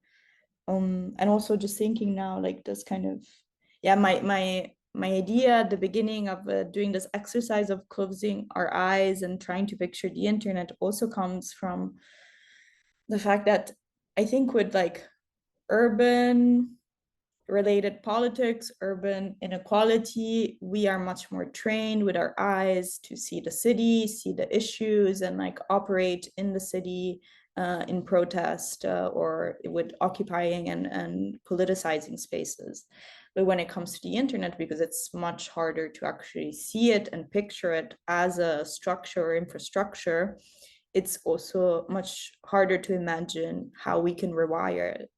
And also just thinking now, like, this kind of, yeah, my idea at the beginning of doing this exercise of closing our eyes and trying to picture the internet also comes from the fact that I think with, like, urban related politics, urban inequality, we are much more trained with our eyes to see the city, see the issues, and, like, operate in the city in protest or with occupying and politicizing spaces. But when it comes to the internet, because it's much harder to actually see it and picture it as a structure or infrastructure, it's also much harder to imagine how we can rewire it.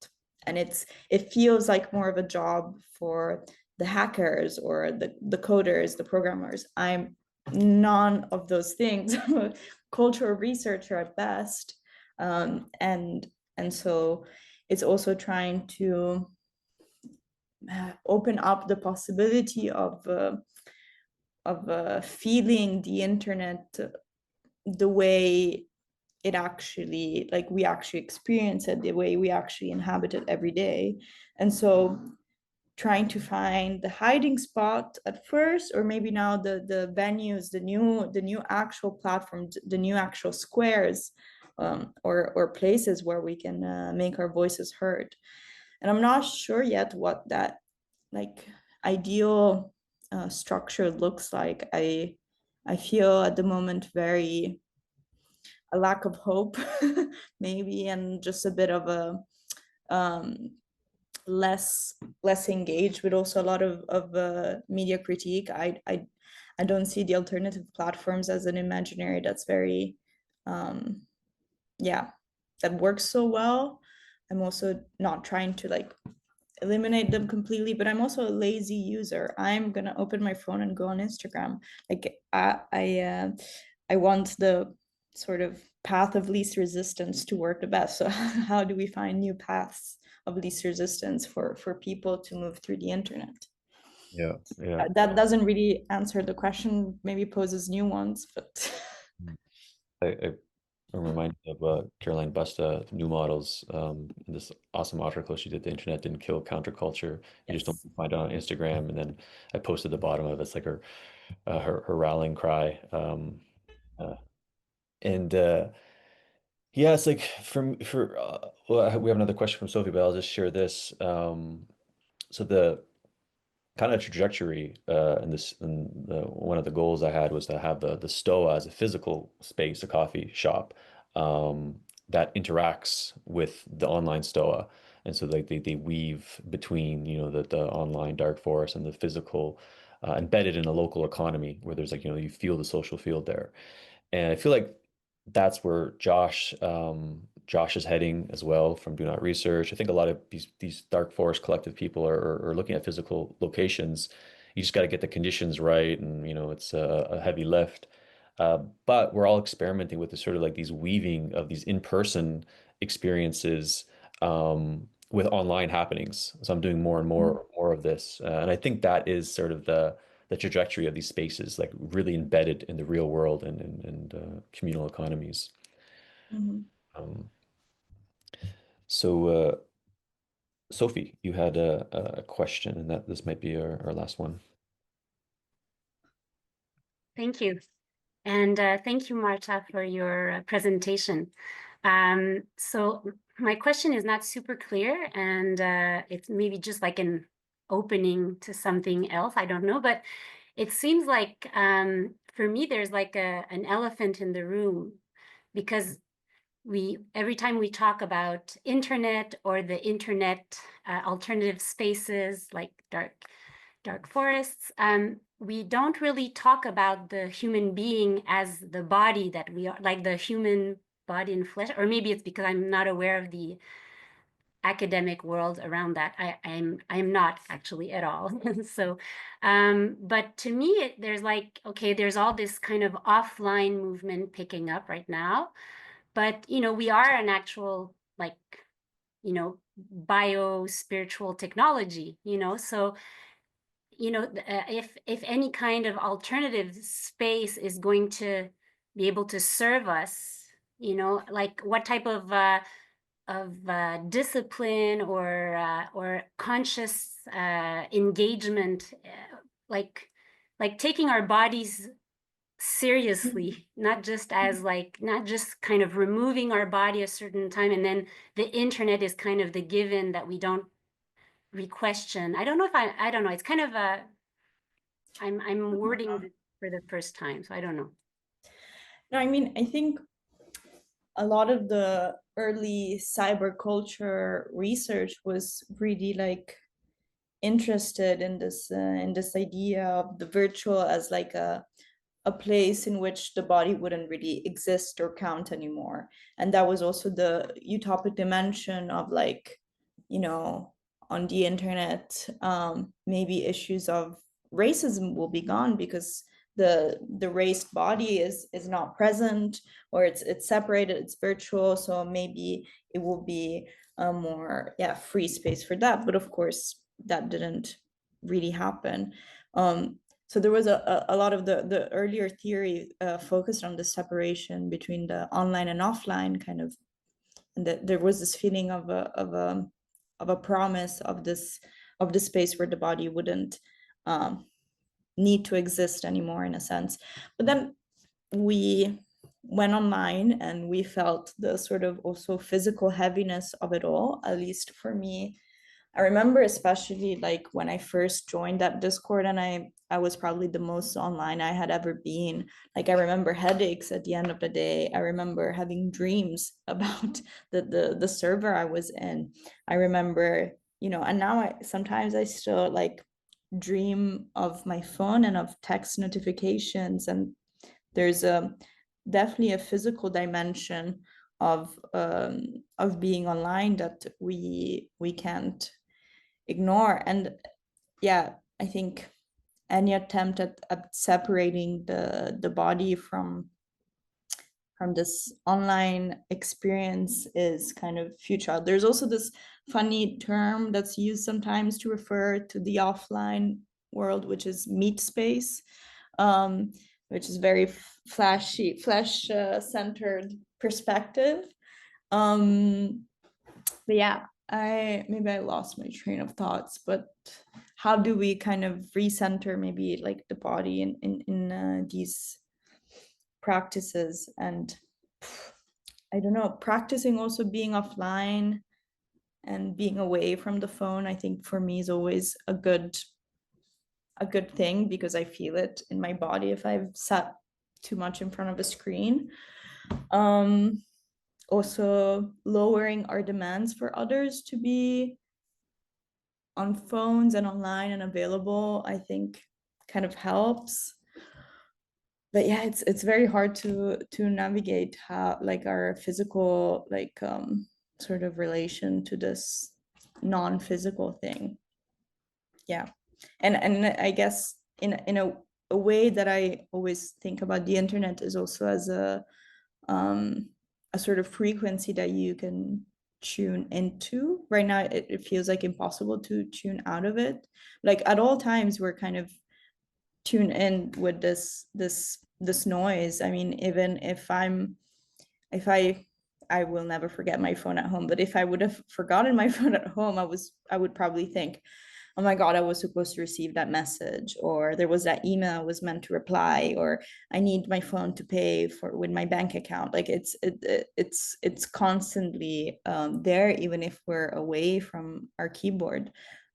And it feels like more of a job for the hackers or the coders, the programmers. I'm none of those things. Cultural researcher at best. And so it's also trying to open up the possibility of feeling the internet the way it actually, like we actually experience it, the way we actually inhabit it every day. And so trying to find the hiding spot at first, or maybe now the venues, the new actual platforms, the new actual squares, or places where we can make our voices heard. And I'm not sure yet what that like ideal structure looks like. I feel at the moment very a lack of hope, maybe, and just a bit of a less engaged, but also a lot of media critique. I don't see the alternative platforms as an imaginary that's very yeah, that works so well. I'm also not trying to like eliminate them completely, but I'm also a lazy user. I'm gonna open my phone and go on Instagram. Like I want the sort of path of least resistance to work the best. So how do we find new paths of least resistance for people to move through the internet? Yeah, yeah. That doesn't really answer the question, maybe poses new ones, but I'm reminded of Caroline Busta, New Models, this awesome article she did. The internet didn't kill counterculture. You just don't yes. find it on Instagram. And then I posted the bottom of it. It's like her rallying cry. Uh, and yeah, it's like well, we have another question from Sophie, but I'll just share this. So the kind of trajectory in this, and one of the goals I had was to have the Stoa as a physical space, a coffee shop, that interacts with the online Stoa. And so like they weave between, the online dark forest and the physical, embedded in a local economy where there's like, you feel the social field there. And I feel like that's where Josh is heading as well from Do Not Research. I think a lot of these dark forest collective people are looking at physical locations. You just got to get the conditions right, and it's a heavy lift. But we're all experimenting with this sort of like these weaving of these in-person experiences with online happenings. So I'm doing more and more of this, and I think that is sort of the trajectory of these spaces, like really embedded in the real world and communal economies. Mhm. Um, so, Sophie, you had a question, and that this might be our last one. Thank you. And thank you, Marta, for your presentation. So my question is not super clear, and it's maybe just like an opening to something else. I don't know, but it seems like for me, there's like an elephant in the room, because every time we talk about internet or the internet alternative spaces like dark forests, we don't really talk about the human being as the body that we are, like the human body and flesh. Or maybe it's because I'm not aware of the academic world around that. I'm not actually at all. So, but to me, there's like, okay, there's all this kind of offline movement picking up right now, but we are an actual like bio spiritual technology. So if any kind of alternative space is going to be able to serve us, like what type of discipline or conscious engagement, like taking our bodies seriously, not just kind of removing our body a certain time, and then the internet is kind of the given that we don't re-question. I don't know if I don't know. It's kind of I'm wording this for the first time, so I don't know. No, I mean, I think a lot of the early cyber culture research was really like interested in this idea of the virtual as like a place in which the body wouldn't really exist or count anymore. And that was also the utopic dimension of like, on the internet, maybe issues of racism will be gone because the raised body is not present, or it's separated, it's virtual, so maybe it will be a more free space for that. But of course that didn't really happen. So there was a lot of the earlier theory focused on the separation between the online and offline kind of, and that there was this feeling of a promise of this space where the body wouldn't need to exist anymore, in a sense. But then we went online and we felt the sort of also physical heaviness of it all. At least for me, I remember especially like when I first joined that Discord, and I was probably the most online I had ever been. Like I remember headaches at the end of the day. I remember having dreams about the server I was in. I remember, and now sometimes I still like dream of my phone and of text notifications, and there's definitely a physical dimension of being online that we can't ignore. And I think any attempt at separating the body from this online experience is kind of futile. There's also this funny term that's used sometimes to refer to the offline world, which is meat space, which is very flashy, flesh-centered perspective. But maybe I lost my train of thoughts, but how do we kind of recenter maybe like the body in these practices? And I don't know, practicing also being offline and being away from the phone, I think for me is always a good thing, because I feel it in my body if I've sat too much in front of a screen. Also lowering our demands for others to be on phones and online and available, I think kind of helps. But it's very hard to navigate how like our physical like sort of relation to this non-physical thing. And I guess in a way that I always think about the internet is also as a sort of frequency that you can tune into. Right now it feels like impossible to tune out of it. Like at all times we're kind of tuned in with this noise. I mean, even if I will never forget my phone at home, but if I would have forgotten my phone at home, I would probably think, oh my God, I was supposed to receive that message, or there was that email I was meant to reply, or I need my phone to pay for with my bank account. Like it's constantly there, even if we're away from our keyboard.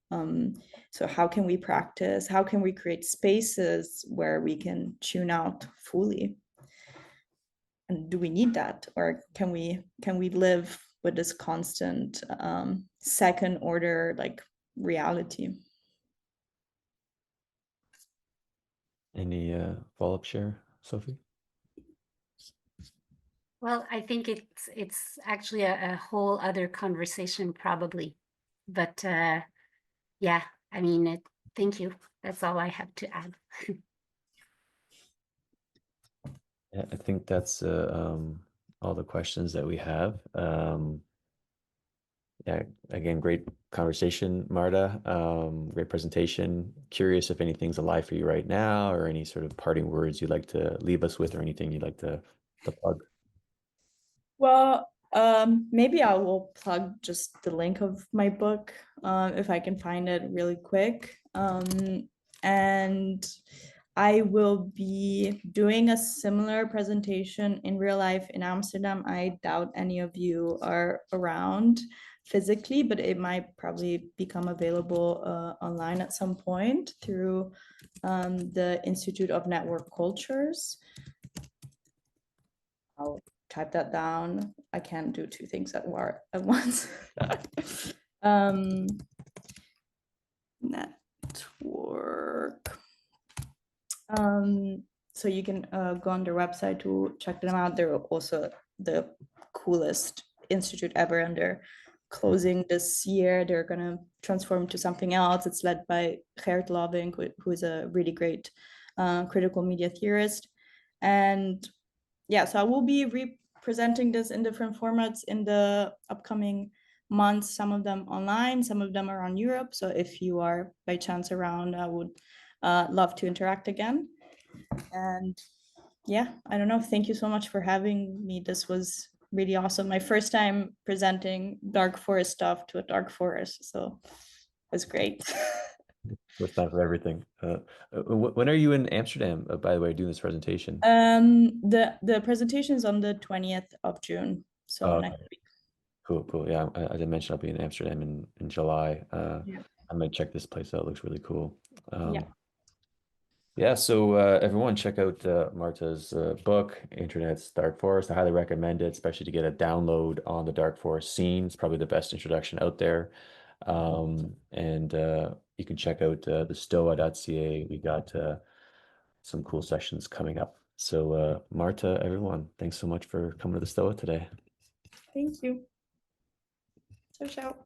So how can we practice? How can we create spaces where we can tune out fully? And do we need that, or can we live with this constant second order like reality? Any follow-up share, Sophie? Well, I think it's actually a whole other conversation probably, but yeah, I mean, thank you. That's all I have to add. Yeah, I think that's all the questions that we have. Yeah, again, great conversation, Marta. Great presentation. Curious if anything's alive for you right now, or any sort of parting words you'd like to leave us with, or anything you'd like to plug. Well, maybe I will plug just the link of my book, if I can find it really quick. And I will be doing a similar presentation in real life in Amsterdam. I doubt any of you are around physically, but it might probably become available online at some point through the Institute of Network Cultures. I'll type that down. I can't do two things at once. Network. So you can go on their website to check them out. They're also the coolest institute ever, and they're closing this year. They're gonna transform to something else. It's led by Gert Lovink, who is a really great critical media theorist. And yeah, so I will be representing this in different formats in the upcoming months, some of them online, some of them around Europe. So if you are by chance around, I would love to interact again. And yeah, I don't know. Thank you so much for having me. This was really awesome. My first time presenting dark forest stuff to a dark forest. So it was great. First time for everything. When are you in Amsterdam, by the way, doing this presentation? The presentation is on the 20th of June. So Okay. next week. Cool, cool. Yeah, as I mentioned, I'll be in Amsterdam in July. Yeah. I might check this place out. It looks really cool. Yeah. Yeah, so everyone check out Marta's book, Internet's Dark Forest. I highly recommend it, especially to get a download on the Dark Forest scene. It's probably the best introduction out there. And you can check out the stoa.ca. We got some cool sessions coming up. So Marta, everyone, thanks so much for coming to the Stoa today. Thank you. Ciao, ciao.